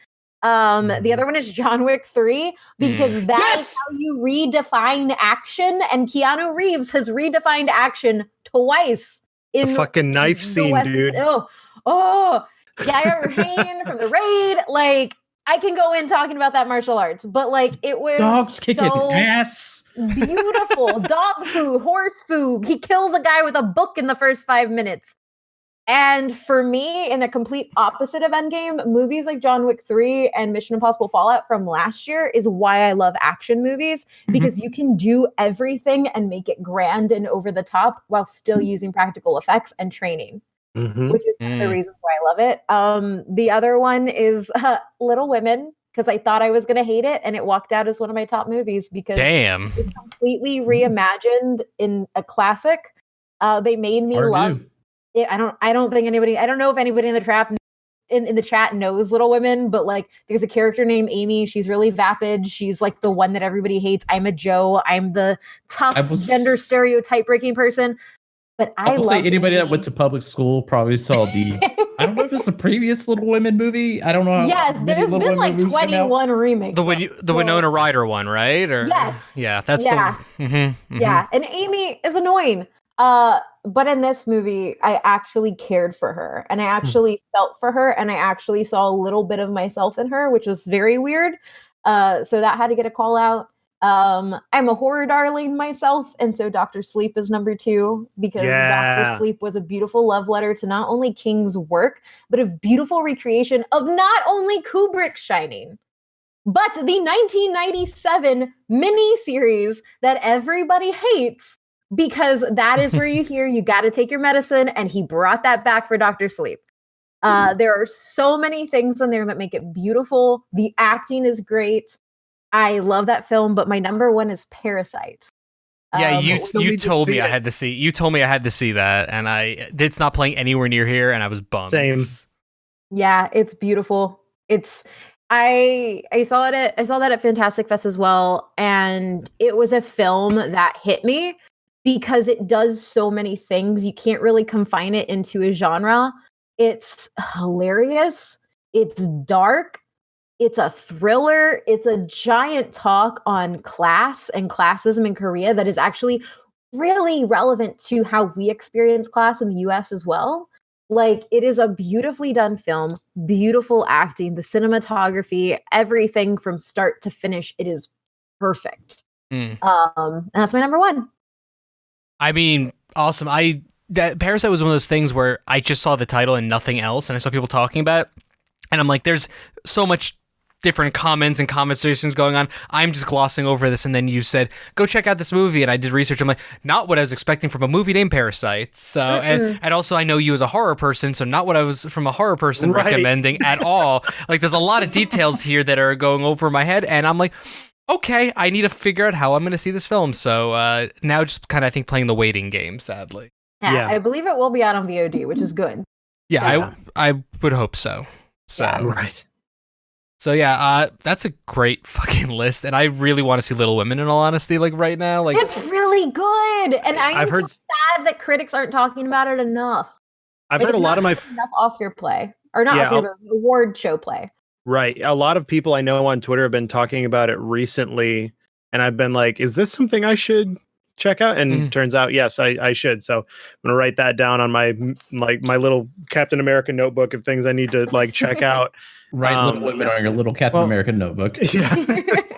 The other one is John Wick 3 because that is how you redefine action, and Keanu Reeves has redefined action twice in the fucking knife scene, dude. Yair Hain from The Raid, like I can go in talking about that martial arts, but like it was dogs kicking ass, beautiful. Dog food, horse food. He kills a guy with a book in the first 5 minutes. And for me, in a complete opposite of Endgame, movies like John Wick 3 and Mission Impossible Fallout from last year is why I love action movies, because you can do everything and make it grand and over the top while still using practical effects and training, which is one of the reasons why I love it. The other one is Little Women, because I thought I was going to hate it, and it walked out as one of my top movies because it's completely reimagined in a classic. They made me love it. I don't know if anybody in the chat knows Little Women, but like there's a character named Amy. She's really vapid. She's like the one that everybody hates. I'm a Joe. I'm the tough gender stereotype breaking person. But I will say anybody that went to public school probably saw the I don't know if it's the previous Little Women movie. I don't know. Yes, there's been like 21 remakes. The Winona Ryder one, right? Or yes. Yeah, that's yeah, and Amy is annoying. But in this movie, I actually cared for her, and I actually felt for her, and I actually saw a little bit of myself in her, which was very weird. So that had to get a call out. I'm a horror darling myself, and so Dr. Sleep is number 2 because Dr. Sleep was a beautiful love letter to not only King's work, but a beautiful recreation of not only Kubrick's Shining, but the 1997 miniseries that everybody hates. Because that is where you hear you got to take your medicine, and he brought that back for Dr. Sleep. There are so many things in there that make it beautiful. The acting is great. I love that film, but my number one is Parasite. Yeah, you told me I had to see. You told me I had to see that, and it's not playing anywhere near here, and I was bummed. Same. Yeah, it's beautiful. I saw that at Fantastic Fest as well, and it was a film that hit me because it does so many things. You can't really confine it into a genre. It's hilarious. It's dark. It's a thriller. It's a giant talk on class and classism in Korea that is actually really relevant to how we experience class in the US as well. Like, it is a beautifully done film, beautiful acting, the cinematography, everything from start to finish. It is perfect. And that's my number one. I mean, awesome. That Parasite was one of those things where I just saw the title and nothing else, and I saw people talking about it, and I'm like, there's so much different comments and conversations going on. I'm just glossing over this, and then you said, go check out this movie, and I did research. I'm like, not what I was expecting from a movie named Parasite. So, and also I know you as a horror person, so not what I was from a horror person recommending at all. Like, there's a lot of details here that are going over my head, and I'm like, okay, I need to figure out how I'm going to see this film. So now just kind of, I think, playing the waiting game, sadly. Yeah, I believe it will be out on VOD, which is good. Yeah, I would hope so. So right. So yeah, that's a great fucking list, and I really want to see Little Women. In all honesty, like right now, like it's really good, and I've heard so sad that critics aren't talking about it enough. I've heard a lot of my enough Oscar play, or not Oscar, award show play. Right, a lot of people I know on Twitter have been talking about it recently, and I've been like, "Is this something I should check out?" And turns out, yes, I should. So I'm gonna write that down on my little Captain America notebook of things I need to like check out. Write Little Women on your little Captain America notebook. Yeah.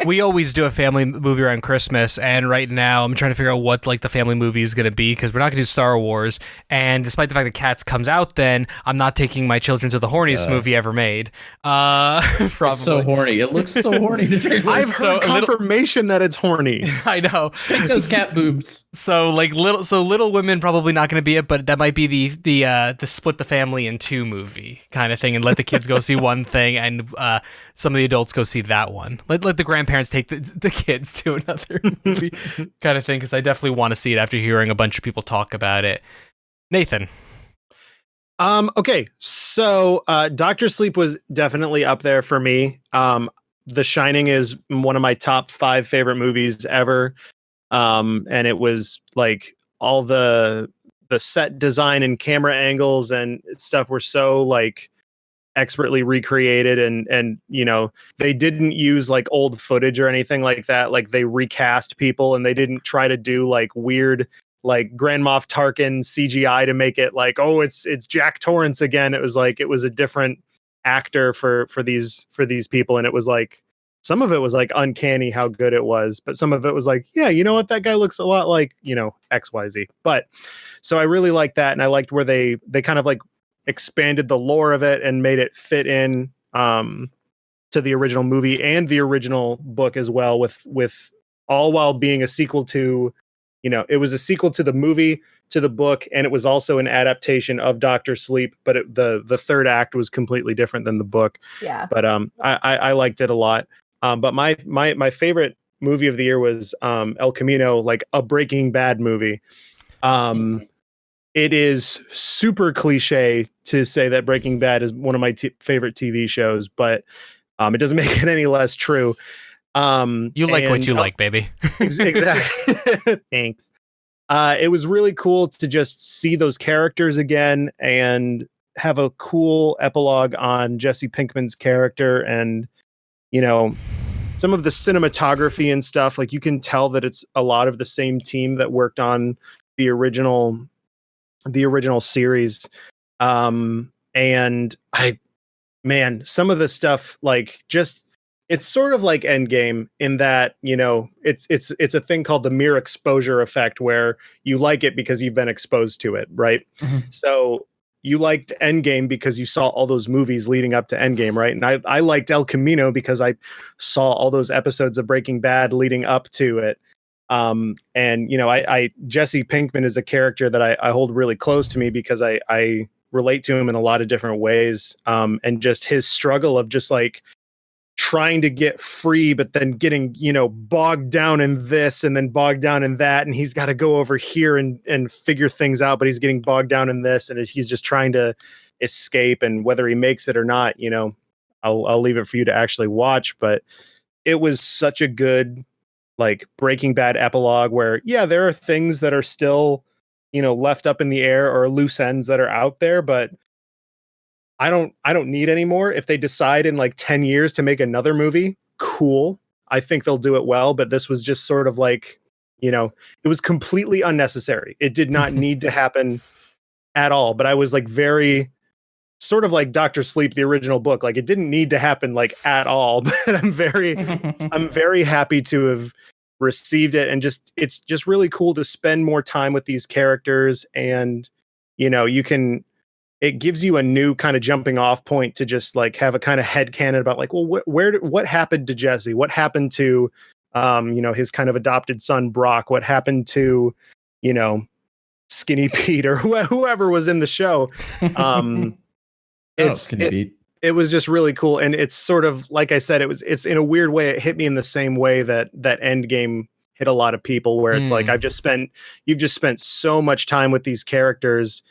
We always do a family movie around Christmas, and right now I'm trying to figure out what like the family movie is going to be, because we're not going to do Star Wars, and despite the fact that Cats comes out then, I'm not taking my children to the horniest movie ever made. Probably. It's so horny. It looks so horny. I've heard confirmation that it's horny. I know. Those cat boobs. So Little Women probably not going to be it, but that might be the split the family in two movie kind of thing, and let the kids go see one thing, and some of the adults go see that one. Let the grandparents take the kids to another movie kind of thing, because I definitely want to see it after hearing a bunch of people talk about it. Nathan. Okay, so Dr. Sleep was definitely up there for me. The Shining is one of my top 5 favorite movies ever. And it was like all the set design and camera angles and stuff were so like expertly recreated, and you know, they didn't use like old footage or anything like that. Like, they recast people, and they didn't try to do like weird like Grand Moff Tarkin CGI to make it like, oh, it's Jack Torrance again. It was like, it was a different actor for these people, and it was like, some of it was like uncanny how good it was, but some of it was like, yeah, you know what, that guy looks a lot like, you know, XYZ. But so I really liked that, and I liked where they kind of like expanded the lore of it and made it fit in to the original movie and the original book as well, with all while being a sequel to, you know, it was a sequel to the movie, to the book, and it was also an adaptation of Dr. Sleep, but the third act was completely different than the book. Yeah. But I liked it a lot. But my favorite movie of the year was El Camino, like a Breaking Bad movie. It is super cliche to say that Breaking Bad is one of my favorite TV shows, but it doesn't make it any less true. You like what you like, baby. Exactly. Thanks. It was really cool to just see those characters again and have a cool epilogue on Jesse Pinkman's character, and, you know, some of the cinematography and stuff. Like, you can tell that it's a lot of the same team that worked on the original series. And some of the stuff, like, just, it's sort of like Endgame in that, you know, it's a thing called the mere exposure effect, where you like it because you've been exposed to it, right? Mm-hmm. So you liked Endgame because you saw all those movies leading up to Endgame, right? And I liked El Camino because I saw all those episodes of Breaking Bad leading up to it. And, you know, I Jesse Pinkman is a character that I hold really close to me because I relate to him in a lot of different ways. And just his struggle of just like trying to get free, but then getting, bogged down in this and then bogged down in that. And he's got to go over here and figure things out, but he's getting bogged down in this. And he's just trying to escape. And whether he makes it or not, I'll leave it for you to actually watch. But it was such a good, like, Breaking Bad epilogue where, yeah, there are things that are still, left up in the air or loose ends that are out there, but I don't need any more. If they decide in like 10 years to make another movie, cool. I think they'll do it well, but this was just sort of like, it was completely unnecessary. It did not need to happen at all. But I was like very sort of like Dr. Sleep, the original book. Like, it didn't need to happen like at all, but I'm very happy to have received it. And it's just really cool to spend more time with these characters. And, it gives you a new kind of jumping off point to just like have a kind of headcanon about like, well, what happened to Jesse? What happened to, his kind of adopted son, Brock? What happened to, Skinny Pete or whoever was in the show? It was just really cool. And it's sort of, like I said, it's in a weird way, it hit me in the same way that Endgame hit a lot of people, where it's like, you've just spent so much time with these characters.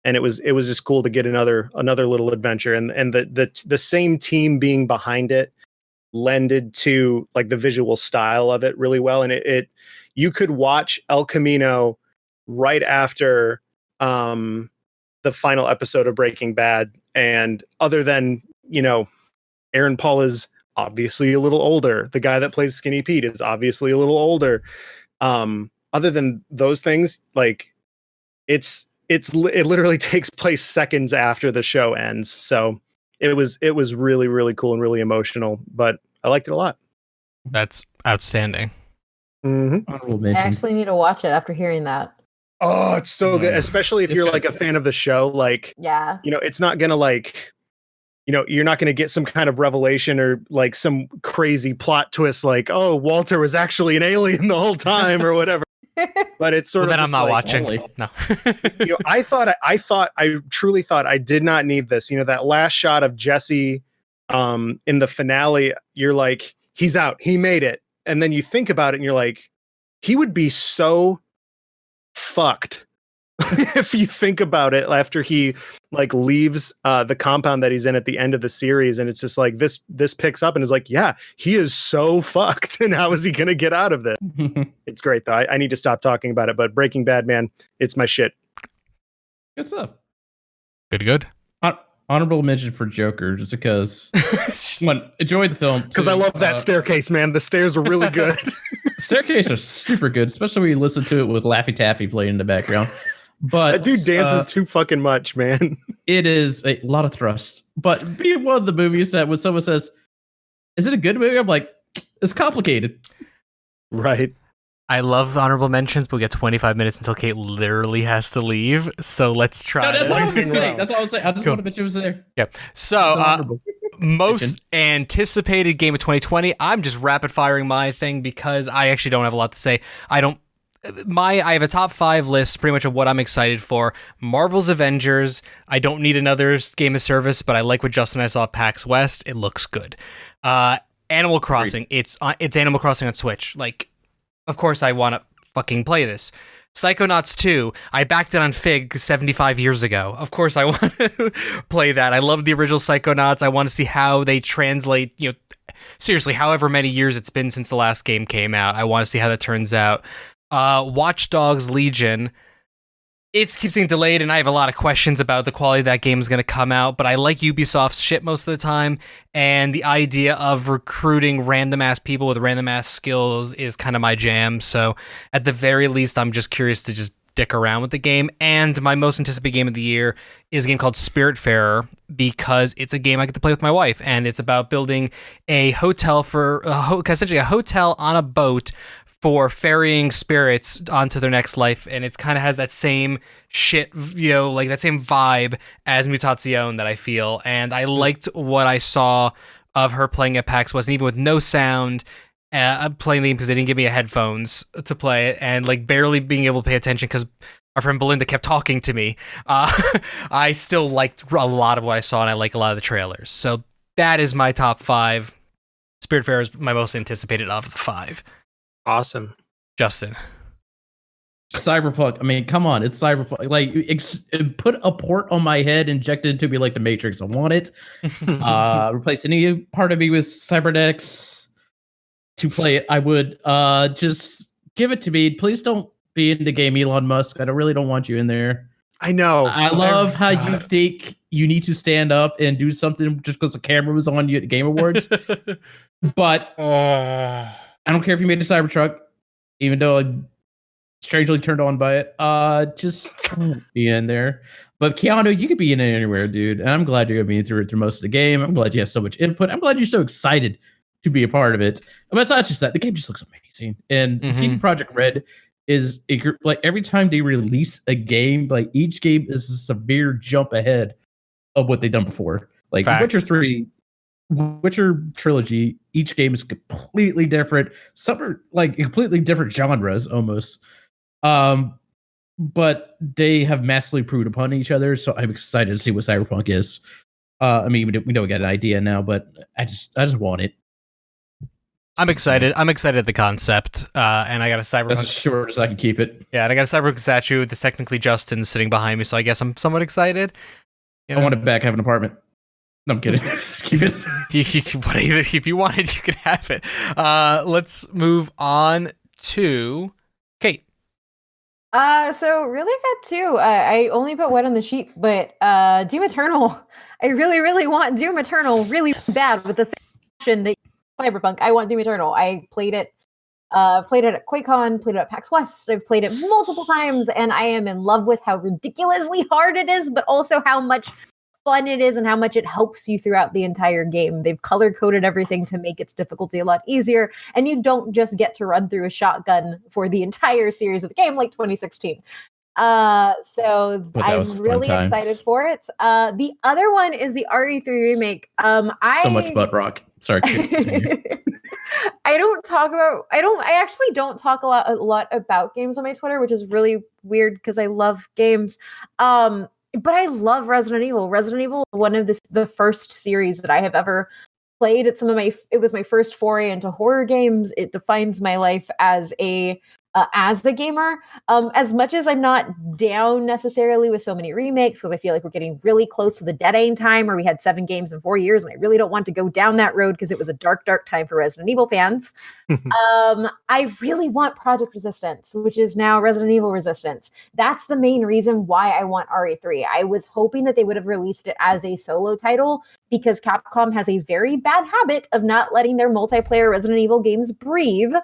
And it was just cool to get another little adventure, and the same team being behind it lended to like the visual style of it really well. And you could watch El Camino right after the final episode of Breaking Bad, and other than Aaron Paul is obviously a little older, the guy that plays Skinny Pete is obviously a little older. Other than those things, like it literally takes place seconds after the show ends. So it was really, really cool and really emotional, but I liked it a lot. That's outstanding. Mm-hmm. Honorable I mention. actually need to watch it after hearing that. Oh, it's so good. Especially if you're like a fan of the show, like, Yeah. It's not going to like, you're not going to get some kind of revelation or like some crazy plot twist. Like, oh, Walter was actually an alien the whole time or whatever. But it's sort of then I'm not like, watching. Only. No. I truly thought I did not need this. That last shot of Jesse in the finale, you're like, he's out, he made it. And then you think about it and you're like, he would be so fucked if you think about it after he like leaves the compound that he's in at the end of the series. And it's just like this picks up and is like, yeah, he is so fucked. And how is he going to get out of this? It's great though. I need to stop talking about it, but Breaking Bad, man, it's my shit. Good stuff. Good. Honorable mention for Joker, just because enjoyed the film. Because I love that staircase, man. The stairs are really good. Staircase are super good, especially when you listen to it with Laffy Taffy playing in the background. But that dude dances too fucking much, man. It is a lot of thrust. But being one of the movies that when someone says, "Is it a good movie?" I'm like, it's complicated. Right. I love honorable mentions, but we get 25 minutes until Kate literally has to leave. So let's try. No, that's what I was Lightning saying. round. That's what I was saying. I just Cool. want to mention it was there. Yep. So, most anticipated game of 2020. I'm just rapid firing my thing because I actually don't have a lot to say. I have a top 5 list pretty much of what I'm excited for. Marvel's Avengers. I don't need another game of service, but I like what Justin and I saw at PAX West. It looks good. Animal Crossing. It's Animal Crossing on Switch. Like, of course I want to fucking play this. Psychonauts 2, I backed it on Fig 75 years ago. Of course I want to play that. I love the original Psychonauts. I want to see how they translate, seriously, however many years it's been since the last game came out. I want to see how that turns out. Watch Dogs Legion. It keeps getting delayed, and I have a lot of questions about the quality that game is going to come out, but I like Ubisoft's shit most of the time, and the idea of recruiting random-ass people with random-ass skills is kind of my jam, so at the very least, I'm just curious to just dick around with the game. And my most anticipated game of the year is a game called Spiritfarer, because it's a game I get to play with my wife, and it's about building a hotel essentially a hotel on a boat for ferrying spirits onto their next life, and it kind of has that same shit, like that same vibe as Mutation that I feel, and I liked what I saw of her playing at PAX West, and even with no sound, playing the game because they didn't give me headphones to play it, and like barely being able to pay attention because our friend Belinda kept talking to me. I still liked a lot of what I saw, and I like a lot of the trailers. So that is my top 5. Spiritfarer is my most anticipated of the 5. Awesome. Justin. Cyberpunk. I mean, come on, it's Cyberpunk. Like, put a port on my head, inject it into me like the Matrix. I want it. Replace any part of me with cybernetics to play it. I would just give it to me. Please don't be in the game, Elon Musk. I really don't want you in there. I know. I love how you think you need to stand up and do something just because the camera was on you at the Game Awards. But I don't care if you made a Cybertruck, even though I'm strangely turned on by it. Just don't be in there. But Keanu, you could be in it anywhere, dude. And I'm glad you're gonna be through most of the game. I'm glad you have so much input. I'm glad you're so excited to be a part of it. But it's not just that. The game just looks amazing. And CD Projekt Red is like every time they release a game, like each game is a severe jump ahead of what they've done before. Like Witcher 3, Witcher trilogy, each game is completely different. Some are like completely different genres almost. But they have massively improved upon each other, so I'm excited to see what Cyberpunk is. I mean, we know we got an idea now, but I just want it. I'm excited. I'm excited at the concept, and I got a Cyberpunk. That's as short as I can keep it. Yeah, and I got a Cyberpunk statue. This technically Justin sitting behind me, so I guess I'm somewhat excited. You know? I want it back. Have an apartment. No, I'm kidding. Keep it. If you want it, you can have it. Let's move on to Kate. So really got 2. I only put wet on the sheet, but Doom Eternal. I really, really want Doom Eternal really bad with the same passion that Cyberpunk. I want Doom Eternal. I played it. Played it at QuakeCon, played it at PAX West. I've played it multiple times, and I am in love with how ridiculously hard it is, but also how much fun it is and how much it helps you throughout the entire game. They've color-coded everything to make its difficulty a lot easier, and you don't just get to run through a shotgun for the entire series of the game like 2016. So I'm really excited for it. The other one is the RE3 remake. So much butt rock. Sorry. I actually don't talk a lot about games on my Twitter, which is really weird because I love games. But I love Resident Evil. Resident Evil is one of the first series that I have ever played. It was my first foray into horror games. It defines my life as a gamer. As much as I'm not down necessarily with so many remakes, because I feel like we're getting really close to the dead end time where we had 7 games in 4 years, and I really don't want to go down that road because it was a dark, dark time for Resident Evil fans. I really want Project Resistance, which is now Resident Evil Resistance. That's the main reason why I want RE3. I was hoping that they would have released it as a solo title because Capcom has a very bad habit of not letting their multiplayer Resident Evil games breathe.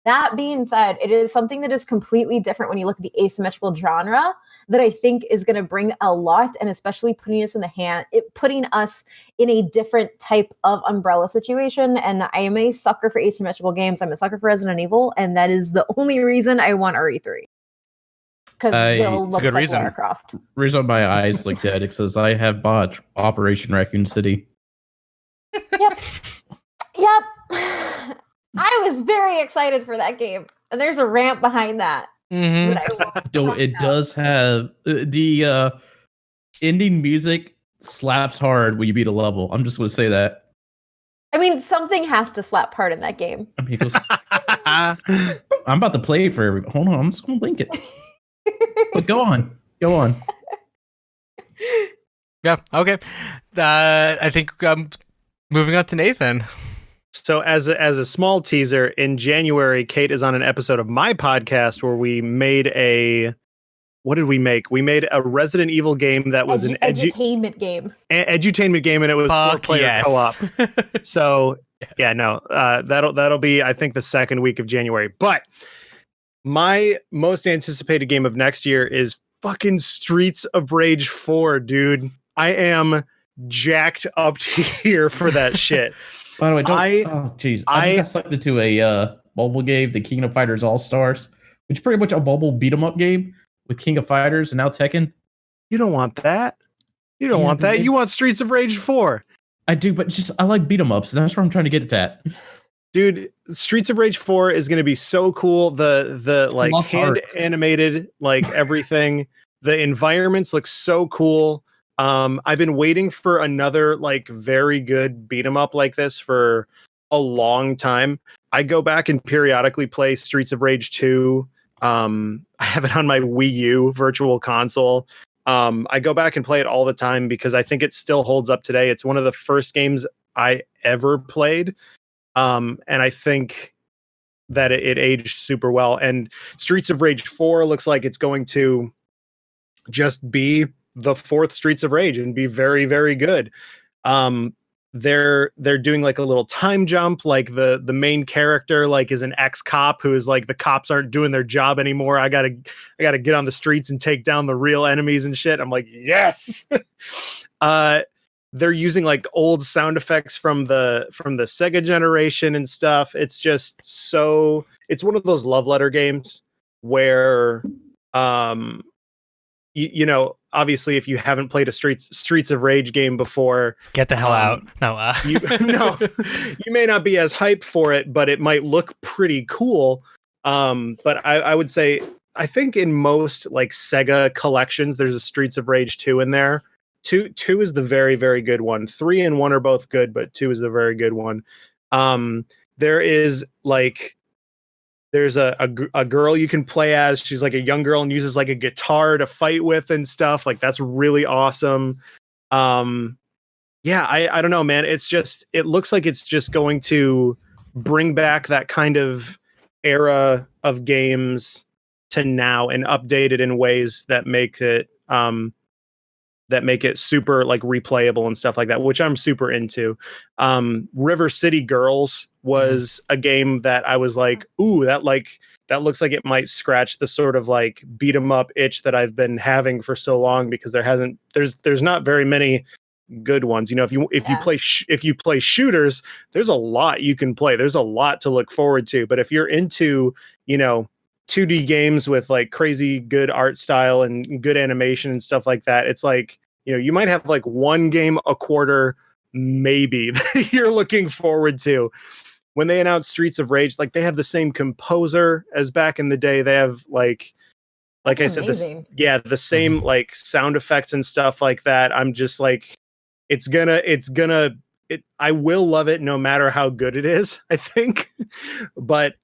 That being said, it is something that is completely different when you look at the asymmetrical genre that I think is going to bring a lot, and especially putting us in a different type of umbrella situation. And I am a sucker for asymmetrical games. I'm a sucker for Resident Evil, and that is the only reason I want RE3. Because Jill looks like Lara Croft. Reason my eyes look dead because I have bought Operation Raccoon City. Yep. I was very excited for that game, and there's a rant behind that. It does have the ending music slaps hard when you beat a level. I'm just going to say that. I mean, something has to slap hard in that game. I'm about to play it for everybody. Hold on, I'm just going to link it. But go on. Yeah. Okay. I think moving on to Nathan. So as a small teaser, in January, Kate is on an episode of my podcast where we made what did we make? We made a Resident Evil game that was an edutainment game. Edutainment game, and it was 4-player co-op. So yeah, no, that'll be, I think, the second week of January. But my most anticipated game of next year is fucking Streets of Rage 4, dude. I am jacked up to here for that shit. By the way, I just got sucked into a mobile game, the King of Fighters All Stars, which is pretty much a mobile beat 'em up game with King of Fighters and now Tekken. You don't want that. You don't want that. You want Streets of Rage 4. I do, but I like beat 'em ups, and that's where I'm trying to get it at. Dude, Streets of Rage 4 is going to be so cool. The like hand animated, like everything. The environments look so cool. I've been waiting for another like very good beat 'em up like this for a long time. I go back and periodically play Streets of Rage 2. I have it on my Wii U virtual console. I go back and play it all the time because I think it still holds up today. It's one of the first games I ever played. And I think that it aged super well. And Streets of Rage 4 looks like it's going to just be the fourth Streets of Rage and be very, very good. They're doing like a little time jump. Like the main character like is an ex-cop who is like, the cops aren't doing their job anymore. I gotta get on the streets and take down the real enemies and shit. I'm like, yes. They're using like old sound effects from the Sega generation and stuff. It's just so, it's one of those love letter games where you know, obviously if you haven't played a Streets of Rage game before, get the hell out. No, you may not be as hyped for it, but it might look pretty cool. But I would say, I think in most like Sega collections, there's a Streets of Rage 2 in there. Two is the very, very good one. 3 and 1 are both good, but 2 is the very good one. There is like, there's a girl you can play as. She's like a young girl and uses like a guitar to fight with and stuff. Like that's really awesome. Yeah, I don't know, man. It's just, it looks like it's just going to bring back that kind of era of games to now and update it in ways that make it super like replayable and stuff like that, which I'm super into. River City Girls was a game that I was like, ooh, that looks like it might scratch the sort of like beat 'em up itch that I've been having for so long, because there's not very many good ones. You know, if you play shooters, there's a lot you can play. There's a lot to look forward to. But if you're into, you know, 2D games with like crazy good art style and good animation and stuff like that, it's like, you know, you might have like one game a quarter maybe that you're looking forward to. When they announced Streets of Rage, like they have the same composer as back in the day. They have like I said, the same like sound effects and stuff like that. I'm just like, I will love it no matter how good it is, I think. But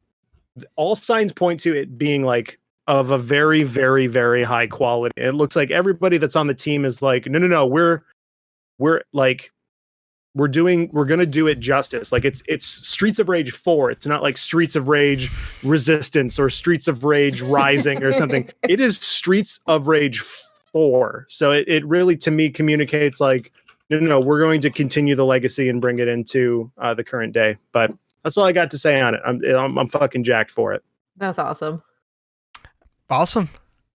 all signs point to it being like of a very, very, very high quality. It looks like everybody that's on the team is like, no, we're gonna do it justice. Like it's Streets of Rage 4. It's not like Streets of Rage Resistance or Streets of Rage Rising or something. It is Streets of Rage 4. So it really, to me, communicates like, no, we're going to continue the legacy and bring it into the current day. But that's all I got to say on it. I'm fucking jacked for it. That's awesome. Awesome.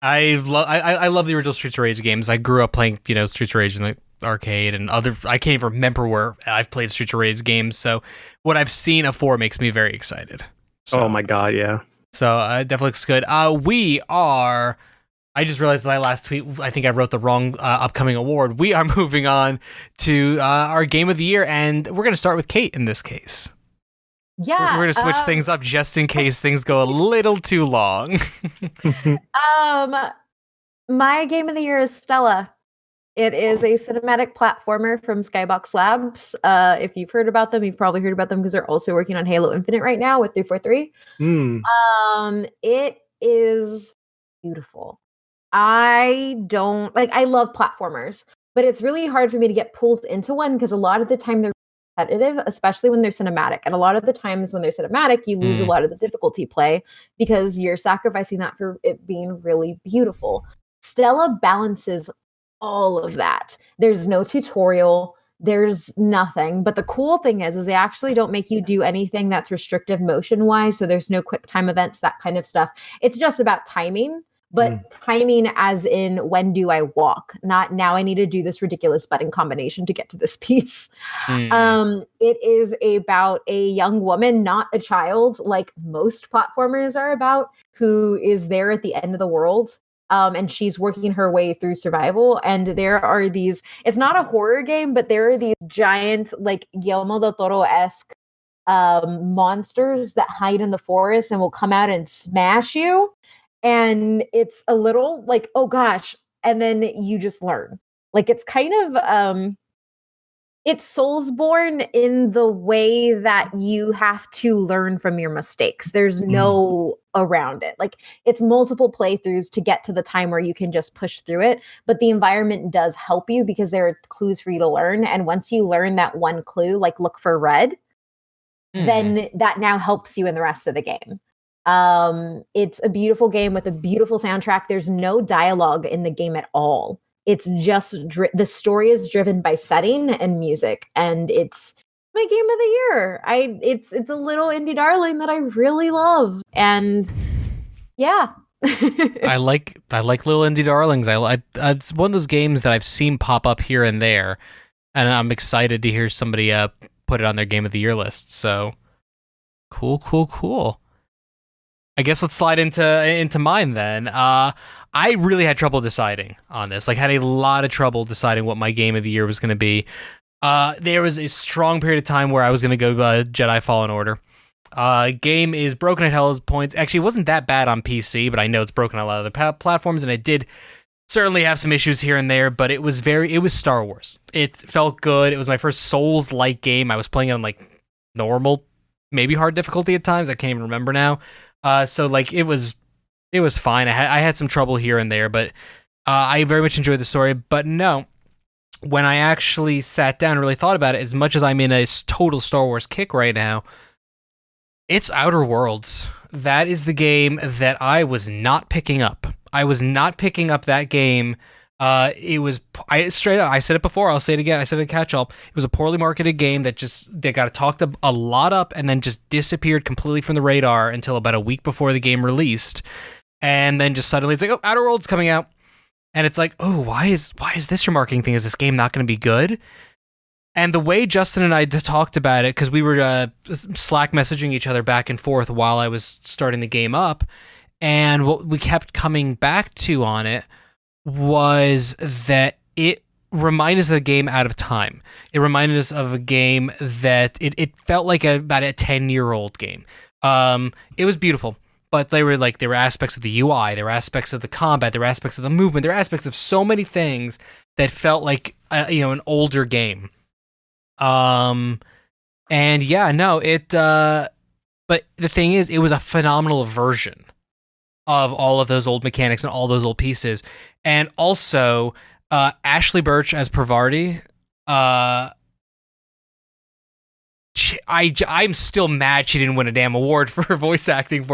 I love the original Streets of Rage games. I grew up playing, you know, Streets of Rage in the arcade and other. I can't even remember where I've played Streets of Rage games. So what I've seen of 4 makes me very excited. So, oh my god, yeah. So it definitely looks good. I just realized my last tweet, I think I wrote the wrong upcoming award. We are moving on to our game of the year, and we're going to start with Kate in this case. Yeah. We're going to switch things up just in case things go a little too long. My game of the year is Stella. It is a cinematic platformer from Skybox Labs. If you've heard about them, you've probably heard about them because they're also working on Halo Infinite right now with 343. It is beautiful. I love platformers, but it's really hard for me to get pulled into one because a lot of the time they're repetitive, especially when they're cinematic. And a lot of the times when they're cinematic, you lose a lot of the difficulty play because you're sacrificing that for it being really beautiful. Stella balances all of that. There's no tutorial. There's nothing. But the cool thing is they actually don't make you do anything that's restrictive motion-wise. So there's no quick time events, that kind of stuff. It's just about timing. But timing as in, when do I walk? Not now I need to do this ridiculous button combination to get to this piece. It is about a young woman, not a child, like most platformers are about, who is there at the end of the world. And she's working her way through survival. And there are these, it's not a horror game, but there are these giant, like Guillermo del Toro-esque monsters that hide in the forest and will come out and smash you. And it's a little like, oh gosh. And then you just learn. Like it's kind of it's Soulsborne in the way that you have to learn from your mistakes. There's no around it. Like it's multiple playthroughs to get to the time where you can just push through it. But the environment does help you because there are clues for you to learn. And once you learn that one clue, like look for red, then that now helps you in the rest of the game. It's a beautiful game with a beautiful soundtrack. There's no dialogue in the game at all. It's just the story is driven by setting and music, and it's my game of the year. It's a little indie darling that I really love, and yeah. I like little indie darlings. It's one of those games that I've seen pop up here and there, and I'm excited to hear somebody put it on their game of the year list. So cool. I guess let's slide into mine then. I really had trouble deciding on this. Like, had a lot of trouble deciding what my game of the year was going to be. There was a strong period of time where I was going to go Jedi Fallen Order. Game is broken at hell's points. Actually, it wasn't that bad on PC, but I know it's broken on a lot of the platforms, and it did certainly have some issues here and there, but it was Star Wars. It felt good. It was my first Souls-like game. I was playing it on, like, normal, maybe hard difficulty at times. I can't even remember now. So like it was fine. I had some trouble here and there, but I very much enjoyed the story. But no, when I actually sat down and really thought about it, as much as I'm in a total Star Wars kick right now, it's Outer Worlds. That is the game that I was not picking up. I was not picking up that game. I said it before, I'll say it again, I said it in catch-all. It was a poorly marketed game that got talked a lot up and then just disappeared completely from the radar until about a week before the game released. And then just suddenly it's like, oh, Outer Worlds coming out. And it's like, oh, why is this your marketing thing? Is this game not going to be good? And the way Justin and I talked about it, because we were Slack messaging each other back and forth while I was starting the game up, and what we kept coming back to on it was that it reminded us of a game out of time. It reminded us of a game that it felt like about a 10-year-old game. It was beautiful, but there were aspects of the UI, there were aspects of the combat, there were aspects of the movement, there were aspects of so many things that felt like an older game. And yeah, no, but the thing is, it was a phenomenal version of all of those old mechanics and all those old pieces. And also, Ashley Birch as Parvati, I'm still mad she didn't win a damn award for her voice acting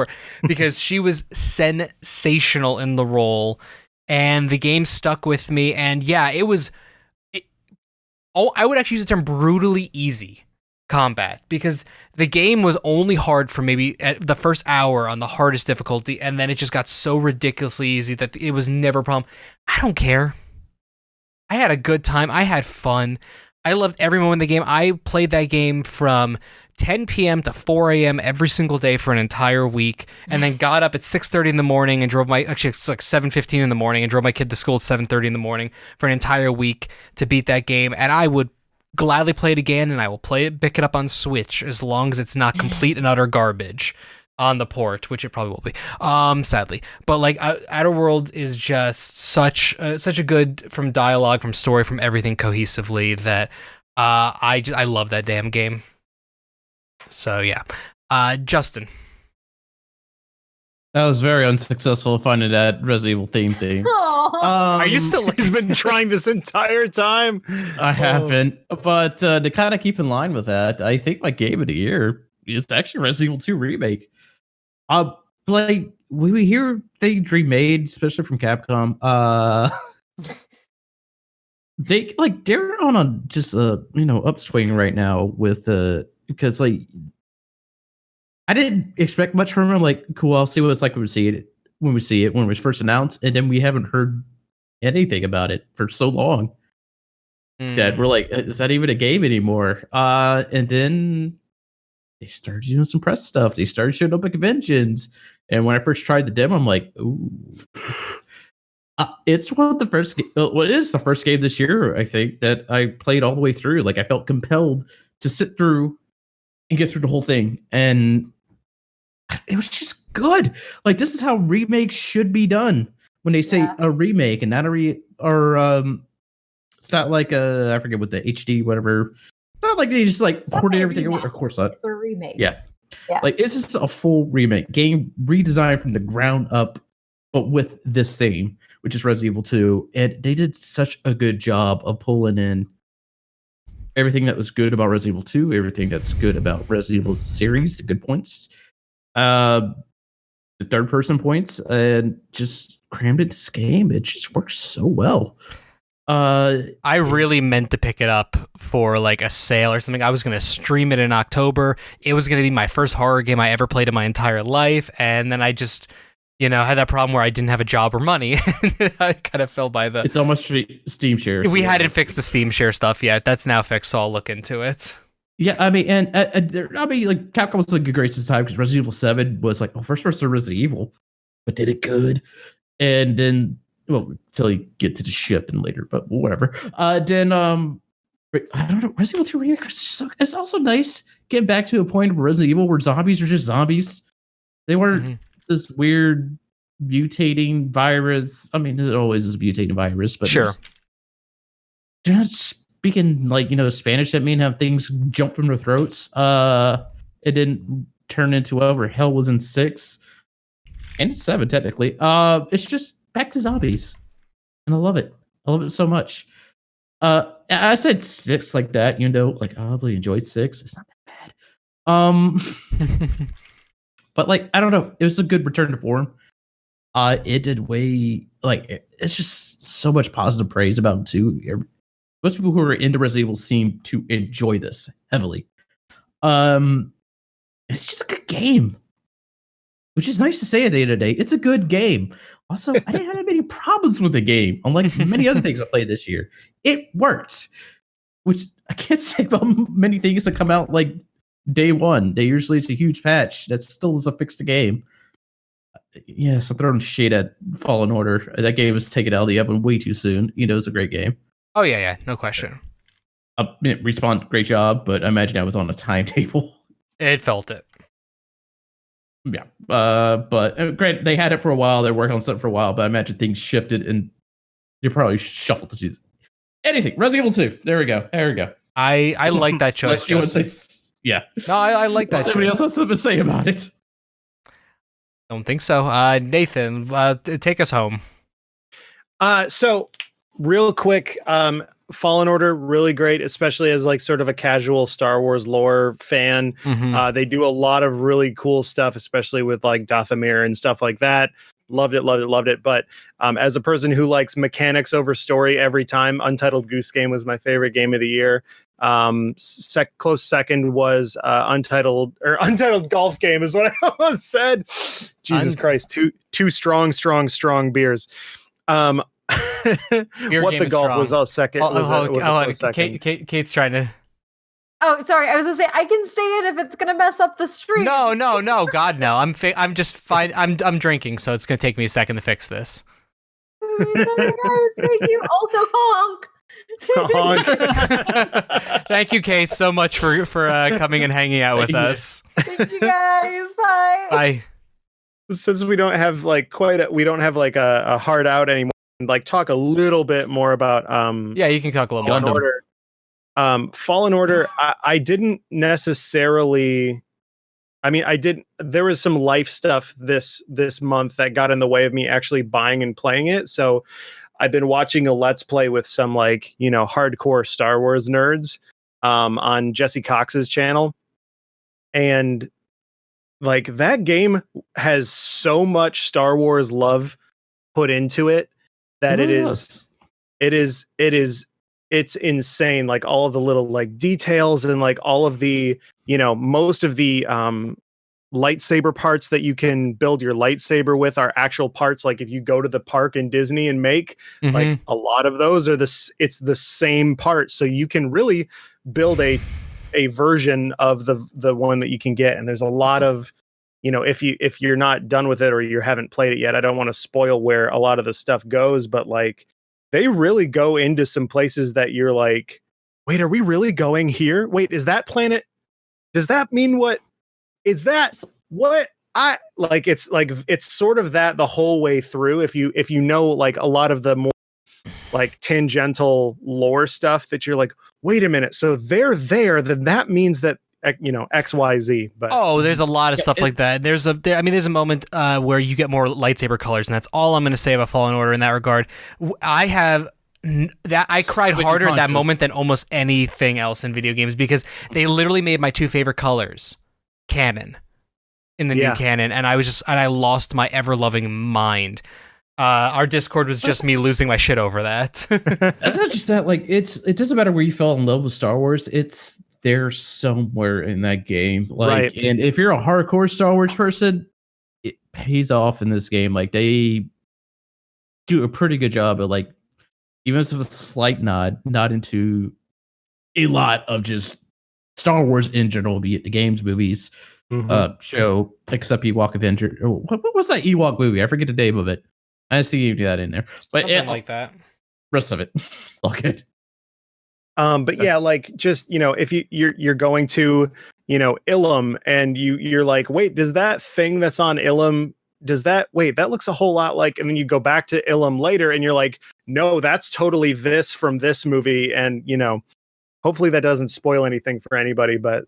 because she was sensational in the role, and the game stuck with me. And yeah, I would actually use the term brutally easy combat, because the game was only hard for maybe at the first hour on the hardest difficulty, and then it just got so ridiculously easy that it was never a problem. I don't care. I had a good time. I had fun. I loved every moment of the game. I played that game from 10 p.m. to 4 a.m. every single day for an entire week, and then got up at 6:30 in the morning and actually it's like 7:15 in the morning and drove my kid to school at 7:30 in the morning for an entire week to beat that game. And I would gladly play it again, and I will pick it up on Switch as long as it's not complete and utter garbage on the port, which it probably will be, sadly. But like Outer Worlds is just such a good, from dialogue, from story, from everything cohesively, that I love that damn game. So yeah, Justin. That was very unsuccessful finding that Resident Evil theme. Are you still? He's been trying this entire time. I haven't, but to kind of keep in line with that, I think my game of the year is actually Resident Evil 2 remake. Like we hear things remade, especially from Capcom. They're on a just upswing right now with because like I didn't expect much from them. Like, cool, I'll see what it's like when we see it when it was first announced, and then we haven't heard anything about it for so long that we're like, is that even a game anymore? And then they started doing some press stuff. They started showing up at conventions, and when I first tried the demo, I'm like, ooh. It's one of the first. It is the first game this year, I think, that I played all the way through. Like, I felt compelled to sit through and get through the whole thing, and it was just good. Like, this is how remakes should be done. When they say a remake and not It's not like I forget what the HD whatever. It's not like they just like ported everything over. Of course not. It's a remake. Yeah. Like it's just a full remake, game redesigned from the ground up, but with this theme, which is Resident Evil 2. And they did such a good job of pulling in everything that was good about Resident Evil 2, everything that's good about Resident Evil series, the good points, the third person points, and just crammed into this game. It just works so well. I really meant to pick it up for like a sale or something. I was going to stream it in October. It was going to be my first horror game I ever played in my entire life. And then I just, had that problem where I didn't have a job or money. I kind of fell by the... It's almost Steam share. We hadn't fixed the Steam share stuff yet. That's now fixed, so I'll look into it. Yeah, I mean, and like Capcom was like a grace this time because Resident Evil 7 was like, first person Resident Evil, but did it good. And then... Well, until you get to the ship and later, but whatever. Then I don't know. Resident Evil 2 Remake it's also nice getting back to a point of Resident Evil where zombies are just zombies. They weren't this weird mutating virus. I mean, it always is a mutating virus, but sure. They're not speaking like Spanish. That mean have things jump from their throats. It didn't turn into whatever hell was in 6 and 7 technically. It's just back to zombies, and I love it. I love it so much. I said 6 like that, like I really enjoyed 6. It's not that bad. But like I don't know, it was a good return to form. It did way it's just so much positive praise about it too. Most people who are into Resident Evil seem to enjoy this heavily. It's just a good game, which is nice to say at the end of the day. It's a good game. Also, I didn't have that many problems with the game, unlike many other things I played this year. It worked, which I can't say about many things that come out like day one. Usually it's a huge patch that still doesn't fix the game. Yes, I'm throwing shade at Fallen Order. That game was taken out of the oven way too soon. It's a great game. Oh, yeah, no question. Respawn, great job, but I imagine I was on a timetable. It felt it. Yeah, but granted, they had it for a while. They're working on something for a while, but I imagine things shifted and they probably shuffled to choose anything. Resident Evil 2. There we go. I like that choice. Yeah. No, I like that choice. Somebody else has something to say about it. Don't think so. Nathan, take us home. So real quick, Fallen Order, really great, especially as like sort of a casual Star Wars lore fan. They do a lot of really cool stuff, especially with like Dathomir and stuff like that. Loved it. But as a person who likes mechanics over story every time, Untitled Goose Game was my favorite game of the year. Close second was Untitled Golf Game is what I almost said. Jesus Christ, two strong beers. What the golf strong. Was all second. Kate's trying to. Oh, sorry. I was gonna say I can stay in if it's gonna mess up the stream. No. God, no. I'm just fine. I'm drinking, so it's gonna take me a second to fix this. Sorry, guys. Thank you. Also, honk. Thank you, Kate, so much for coming and hanging out with us. Thank you, guys. Bye. Bye. Since we don't have a hard out anymore. Like talk a little bit more about you can talk a little Fallen more. Order. Fallen Order, I didn't necessarily there was some life stuff this month that got in the way of me actually buying and playing it. So I've been watching a Let's Play with some hardcore Star Wars nerds on Jesse Cox's channel. And like that game has so much Star Wars love put into it that it's insane. Like all of the little like details and like all of the, most of the lightsaber parts that you can build your lightsaber with are actual parts. Like if you go to the park in Disney and make like a lot of those it's the same part. So you can really build a version of the one that you can get. And there's a lot of, if you're not done with it or you haven't played it yet, I don't want to spoil where a lot of the stuff goes, but like they really go into some places that you're like, wait, are we really going here? Wait, is that planet? Does that mean what? Is that what I like? It's sort of that the whole way through. If you know like a lot of the more like tangential lore stuff that you're like, wait a minute, so they're there, then that means that XYZ. But there's a lot of stuff like that. There's a moment where you get more lightsaber colors, and that's all I'm going to say about Fallen Order in that regard. I cried harder at that moment than almost anything else in video games, because they literally made my 2 favorite colors canon in the new canon, and I lost my ever-loving mind. Our Discord was just me losing my shit over that. That's not just that. Like, it doesn't matter where you fell in love with Star Wars. It's there somewhere in that game. Like, right. And if you're a hardcore Star Wars person, it pays off in this game. Like, they do a pretty good job of, like, even if it's a slight nod, not into a lot of just Star Wars in general, be it the games, movies, show, except Ewok Avenger. What was that Ewok movie? I forget the name of it. I just gave you that in there, but something like that. Rest of it, all good. But yeah, like, just, if you're going to, Ilum, and you're like, wait, does that thing that's on Ilum, that looks a whole lot like, and then you go back to Ilum later and you're like, no, that's totally this from this movie. And, hopefully that doesn't spoil anything for anybody, but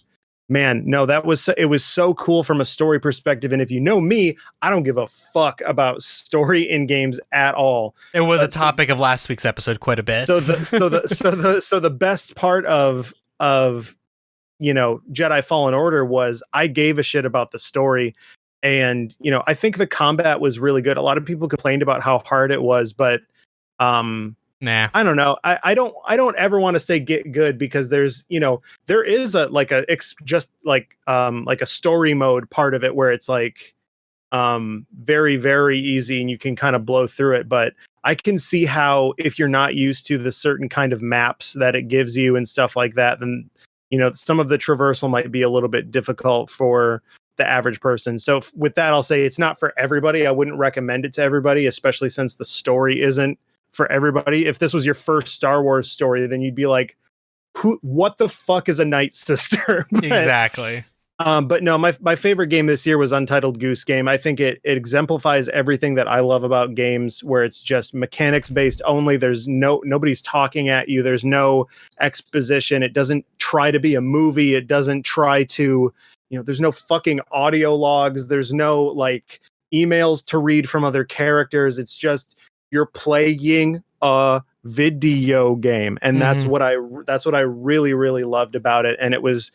man, no, it was so cool from a story perspective. And if you know me, I don't give a fuck about story in games at all. It was a topic of last week's episode quite a bit. So the best part of Jedi Fallen Order was I gave a shit about the story. And, I think the combat was really good. A lot of people complained about how hard it was, but nah, I don't know. I don't ever want to say get good, because there's, there is a story mode part of it where it's like very, very easy and you can kind of blow through it. But I can see how, if you're not used to the certain kind of maps that it gives you and stuff like that, then, some of the traversal might be a little bit difficult for the average person. So with that, I'll say it's not for everybody. I wouldn't recommend it to everybody, especially since the story isn't for everybody. If this was your first Star Wars story, then you'd be like, what the fuck is a Night Sister? Exactly. But no, my favorite game this year was Untitled Goose Game. I think it exemplifies everything that I love about games, where it's just mechanics based only. There's nobody's talking at you. There's no exposition. It doesn't try to be a movie. It doesn't try to, there's no fucking audio logs. There's no like emails to read from other characters. It's just, you're playing a video game, and that's what I really, really loved about it. And it was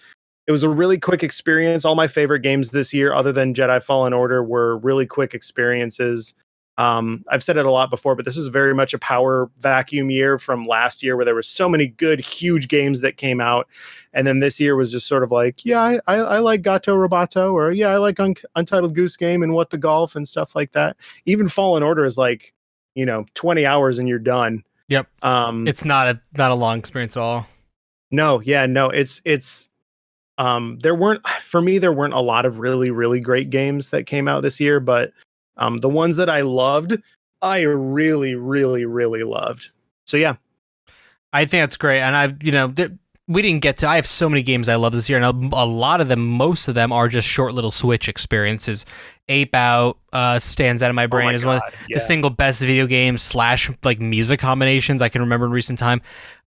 a really quick experience. All my favorite games this year, other than Jedi Fallen Order, were really quick experiences. I've said it a lot before, but this was very much a power vacuum year from last year, where there were so many good, huge games that came out. And then this year was just sort of like, yeah, I like Gato Roboto, or yeah, I like Untitled Goose Game and What the Golf and stuff like that. Even Fallen Order is like, 20 hours and you're done. Yep. It's not a long experience at all. No. It's there weren't a lot of really, really great games that came out this year, but the ones that I loved, I really, really, really loved. So yeah, I think that's great. And I have so many games I love this year, and a lot of them, most of them are just short little Switch experiences. Ape Out stands out in my brain as one of the single best video games / like music combinations I can remember in recent time.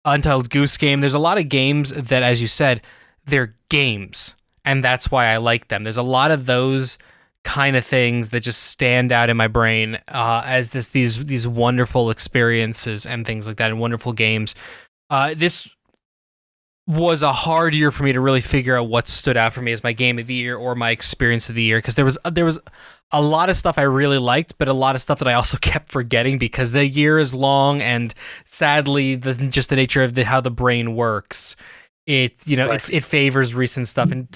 Untitled Goose Game. There's a lot of games that, as you said, they're games, and that's why I like them. There's a lot of those kind of things that just stand out in my brain as these wonderful experiences and things like that, and wonderful games. This was a hard year for me to really figure out what stood out for me as my game of the year or my experience of the year, because there was a lot of stuff I really liked, but a lot of stuff that I also kept forgetting because the year is long, and sadly, the nature of how the brain works, it favors recent stuff. And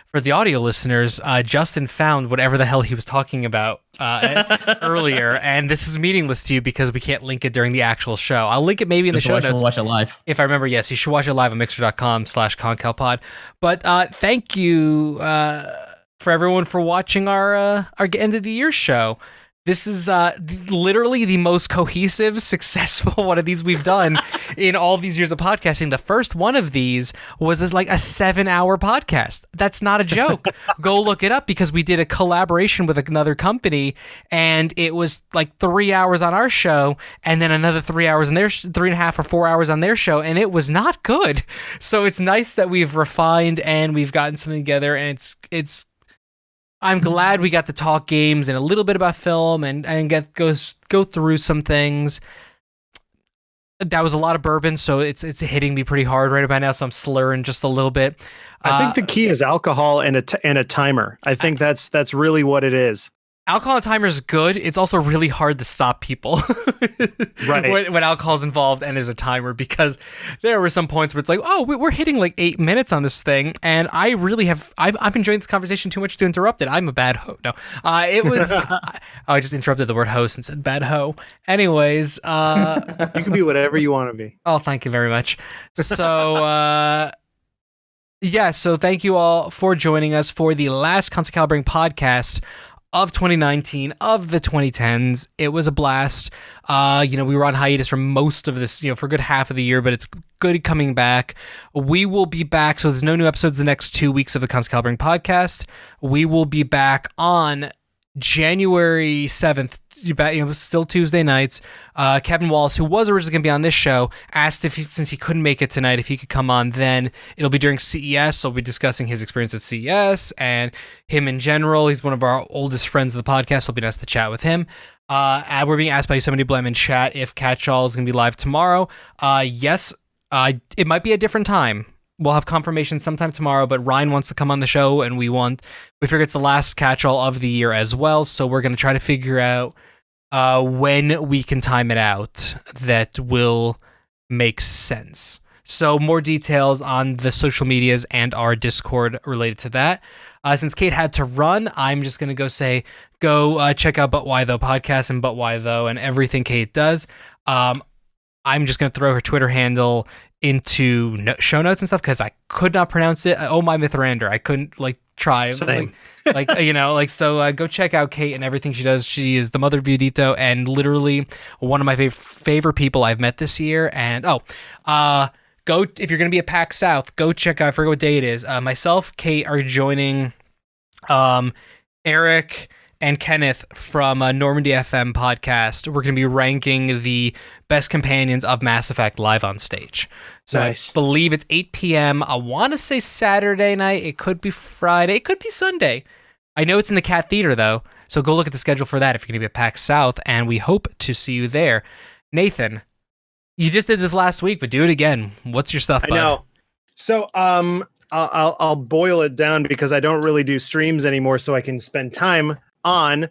for the audio listeners, Justin found whatever the hell he was talking about earlier, and this is meaningless to you because we can't link it during the actual show. I'll link it maybe in the show notes. Watch it live. If I remember, yes, you should watch it live on mixer.com/concalpod. But thank you for everyone for watching our end of the year show. This is literally the most cohesive, successful one of these we've done in all these years of podcasting. The first one of these was like a 7-hour podcast. That's not a joke. Go look it up, because we did a collaboration with another company, and it was like 3 hours on our show, and then another 3 hours on their 3.5 or 4 hours on their show, and it was not good. So it's nice that we've refined and we've gotten something together, and it's. I'm glad we got to talk games and a little bit about film and go through some things. That was a lot of bourbon, so it's hitting me pretty hard right about now, so I'm slurring just a little bit. I think the key is alcohol and a timer. I think that's really what it is. Alcohol and timer is good. It's also really hard to stop people right. when alcohol's involved and there's a timer, because there were some points where it's like, oh, we're hitting like 8 minutes on this thing, and I really have I'm enjoying this conversation too much to interrupt it. I'm a bad ho. No, it was I just interrupted the word host and said bad ho. Anyways, you can be whatever you want to be. Oh, thank you very much. So. Yeah, so thank you all for joining us for the last Constantly Calibrating podcast of 2019, of the 2010s. It was a blast. We were on hiatus for most of this, for a good half of the year, but it's good coming back. We will be back. So there's no new episodes the next 2 weeks of the Constantly Calibrating podcast. We will be back on January 7th, still Tuesday nights. Kevin Wallace, who was originally going to be on this show, asked since he couldn't make it tonight, if he could come on then. It'll be during CES, so we'll be discussing his experience at CES and him in general. He's one of our oldest friends of the podcast, so it'll be nice to chat with him. We're being asked by somebody Blem in chat if Catchall is going to be live tomorrow. Yes, it might be a different time. We'll have confirmation sometime tomorrow, but Ryan wants to come on the show, and we figure it's the last Catchall of the year as well, so we're going to try to figure out when we can time it out that will make sense. So more details on the social medias and our Discord related to that. Since Kate had to run, I'm just going to go check out But Why Though podcast and But Why Though and everything Kate does. I'm just going to throw her Twitter handle into show notes and stuff, because I could not pronounce it. Oh my Mithrander. I couldn't try. Same. So go check out Kate and everything she does. She is the mother of Viudito and literally one of my favorite people I've met this year. And go if you're gonna be at PAX South, go check out, I forget what day it is. Myself, Kate are joining Eric and Kenneth from Normandy FM podcast. We're going to be ranking the best companions of Mass Effect live on stage. So nice. I believe it's 8 p.m. I want to say Saturday night. It could be Friday. It could be Sunday. I know it's in the Cat Theater, though. So go look at the schedule for that if you're going to be at PAX South, and we hope to see you there. Nathan, you just did this last week, but do it again. What's your stuff, bud? I know. So I'll boil it down, because I don't really do streams anymore, so I can spend time on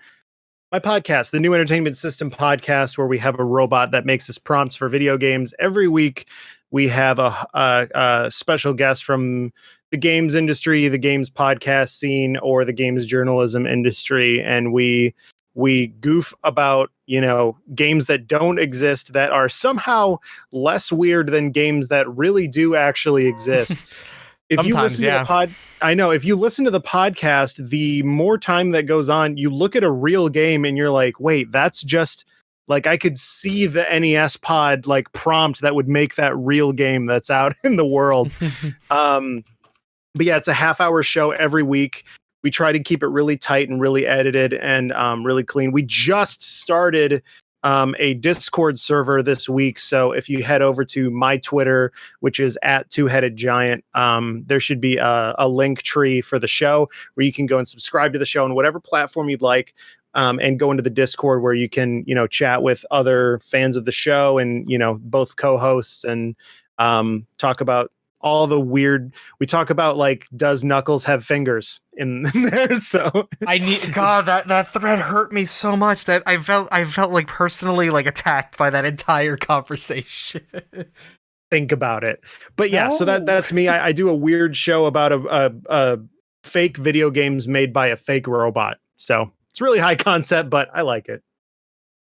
my podcast, the New Entertainment System podcast, where we have a robot that makes us prompts for video games. Every week we have a special guest from the games industry, the games podcast scene, or the games journalism industry, and we goof about games that don't exist, that are somehow less weird than games that really do actually exist. If you listen if you listen to the podcast, the more time that goes on, you look at a real game and you're like, wait, that's just I could see the NES pod prompt that would make that real game that's out in the world. But yeah, it's a half-hour show every week. We try to keep it really tight and really edited and really clean. We just started a Discord server this week. So if you head over to my Twitter, which is @2headedgiant, there should be a link tree for the show where you can go and subscribe to the show on whatever platform you'd like, and go into the Discord where you can, chat with other fans of the show and, both co-hosts and talk about all the weird. We talk about does Knuckles have fingers in there? So that thread hurt me so much that I felt personally attacked by that entire conversation. Think about it. But yeah, so that's me. I do a weird show about a fake video games made by a fake robot. So it's really high concept, but I like it.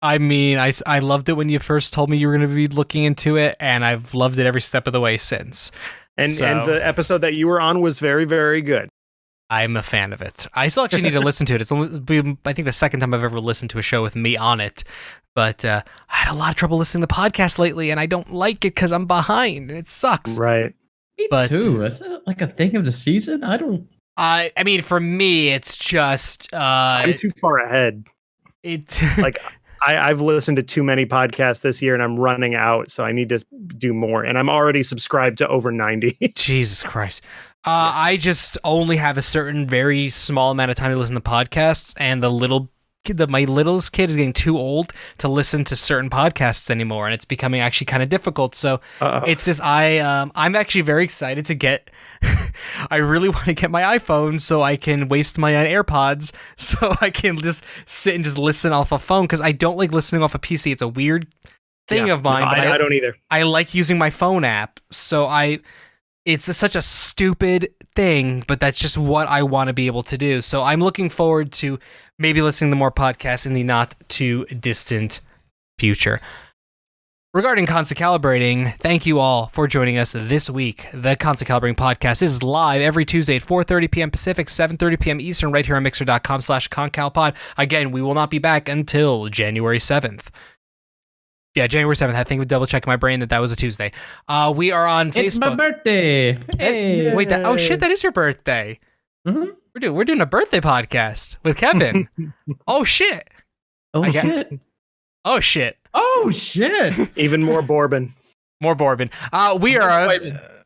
I mean, I loved it when you first told me you were going to be looking into it, and I've loved it every step of the way since. And the episode that you were on was very, very good. I'm a fan of it. I still actually need to listen to it. It's only been, I think, the second time I've ever listened to a show with me on it. But I had a lot of trouble listening to podcasts lately, and I don't like it because I'm behind, and it sucks. Right. Me too. Is that like a thing of the season? I don't. I mean, for me, it's just I'm too far ahead. Like I've listened to too many podcasts this year, and I'm running out, so I need to do more. And I'm already subscribed to over 90. Jesus Christ. Yes. I just only have a certain very small amount of time to listen to podcasts, and my littlest kid is getting too old to listen to certain podcasts anymore, and it's becoming actually kind of difficult. So it's just I'm actually very excited to get. I really want to get my iPhone so I can waste my AirPods, so I can just sit and just listen off a phone, because I don't like listening off a PC. It's a weird thing of mine. No, but I don't either. I like using my phone app, so it's such a stupid thing, but that's just what I want to be able to do. So I'm looking forward to maybe listening to more podcasts in the not too distant future. Regarding Constantly Calibrating, thank you all for joining us this week. The Constantly Calibrating podcast is live every Tuesday at 4:30 p.m. Pacific, 7:30 p.m. Eastern, right here on mixer.com/concalpod. Again, we will not be back until January 7th. Yeah, January 7th. I think we double checked my brain that was a Tuesday. We are on Facebook. It's my birthday. Hey. Wait, oh shit, that is your birthday. Mm-hmm. We're doing a birthday podcast with Kevin. Oh shit. Oh shit. Oh shit. Oh shit. Even more bourbon. More bourbon. We are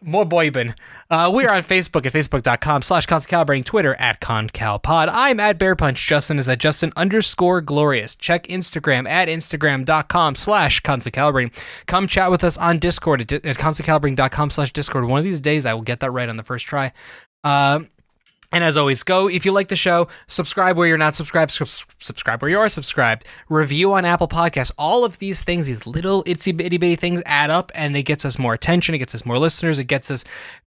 more boybin. We are on Facebook at facebook.com/ConstantlyCalibrating, Twitter at ConCalPod. I'm at Bear Punch. Justin is at Justin_Glorious. Check Instagram at Instagram.com/ConstantlyCalibrating. Come chat with us on Discord at ConstantlyCalibrating.com/Discord. One of these days I will get that right on the first try. And as always, if you like the show, subscribe where you're not subscribed, subscribe where you are subscribed, review on Apple Podcasts. All of these things, these little itsy bitty bitty things add up, and it gets us more attention, it gets us more listeners, it gets us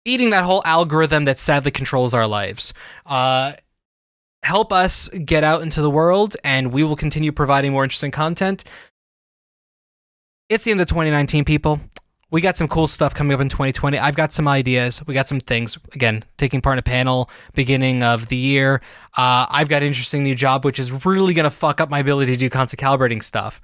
beating that whole algorithm that sadly controls our lives. Help us get out into the world, and we will continue providing more interesting content. It's the end of 2019, people. We got some cool stuff coming up in 2020. I've got some ideas. We got some things. Again, taking part in a panel beginning of the year. I've got an interesting new job, which is really going to fuck up my ability to do Constantly Calibrating stuff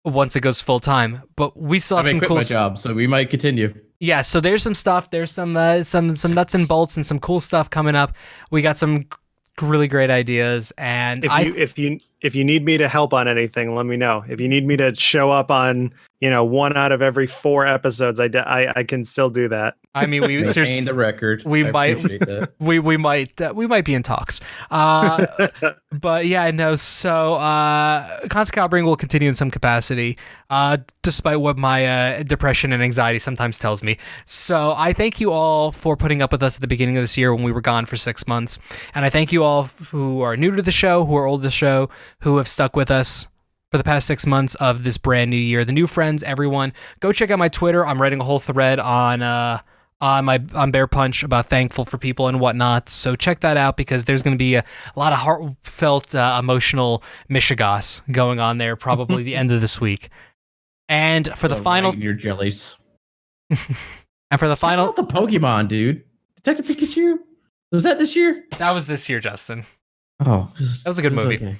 once it goes full time. But we still have some cool my job, so we might continue. Yeah, so there's some stuff. There's some nuts and bolts and some cool stuff coming up. We got some really great ideas, and if you need me to help on anything, let me know. If you need me to show up on 1 out of every 4 episodes, I can still do that. I mean, we maintain the record. We might be in talks. But yeah, no. So Constantly Calibrating will continue in some capacity, despite what my depression and anxiety sometimes tells me. So I thank you all for putting up with us at the beginning of this year when we were gone for 6 months, and I thank you all who are new to the show, who are old to the show, who have stuck with us for the past 6 months of this brand new year. The new friends, everyone, go check out my Twitter. I'm writing a whole thread on Bear Punch about thankful for people and whatnot. So check that out, because there's going to be a lot of heartfelt, emotional mishigas going on there probably the end of this week. And for the final, your jellies. And for the final, the Pokemon, dude, Detective Pikachu. Was that this year? That was this year, Justin. Oh, that was a good movie. Okay.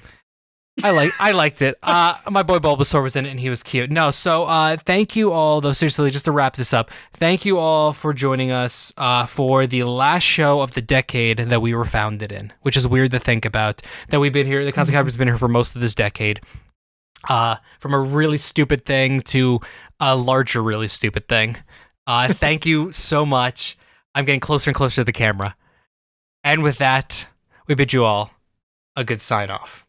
I liked it. My boy Bulbasaur was in it, and he was cute. No, so thank you all, though, seriously, just to wrap this up, thank you all for joining us for the last show of the decade that we were founded in, which is weird to think about, that we've been here, the Constantly Calibrating has been here for most of this decade. From a really stupid thing to a larger really stupid thing. Thank you so much. I'm getting closer and closer to the camera. And with that, we bid you all a good sign-off.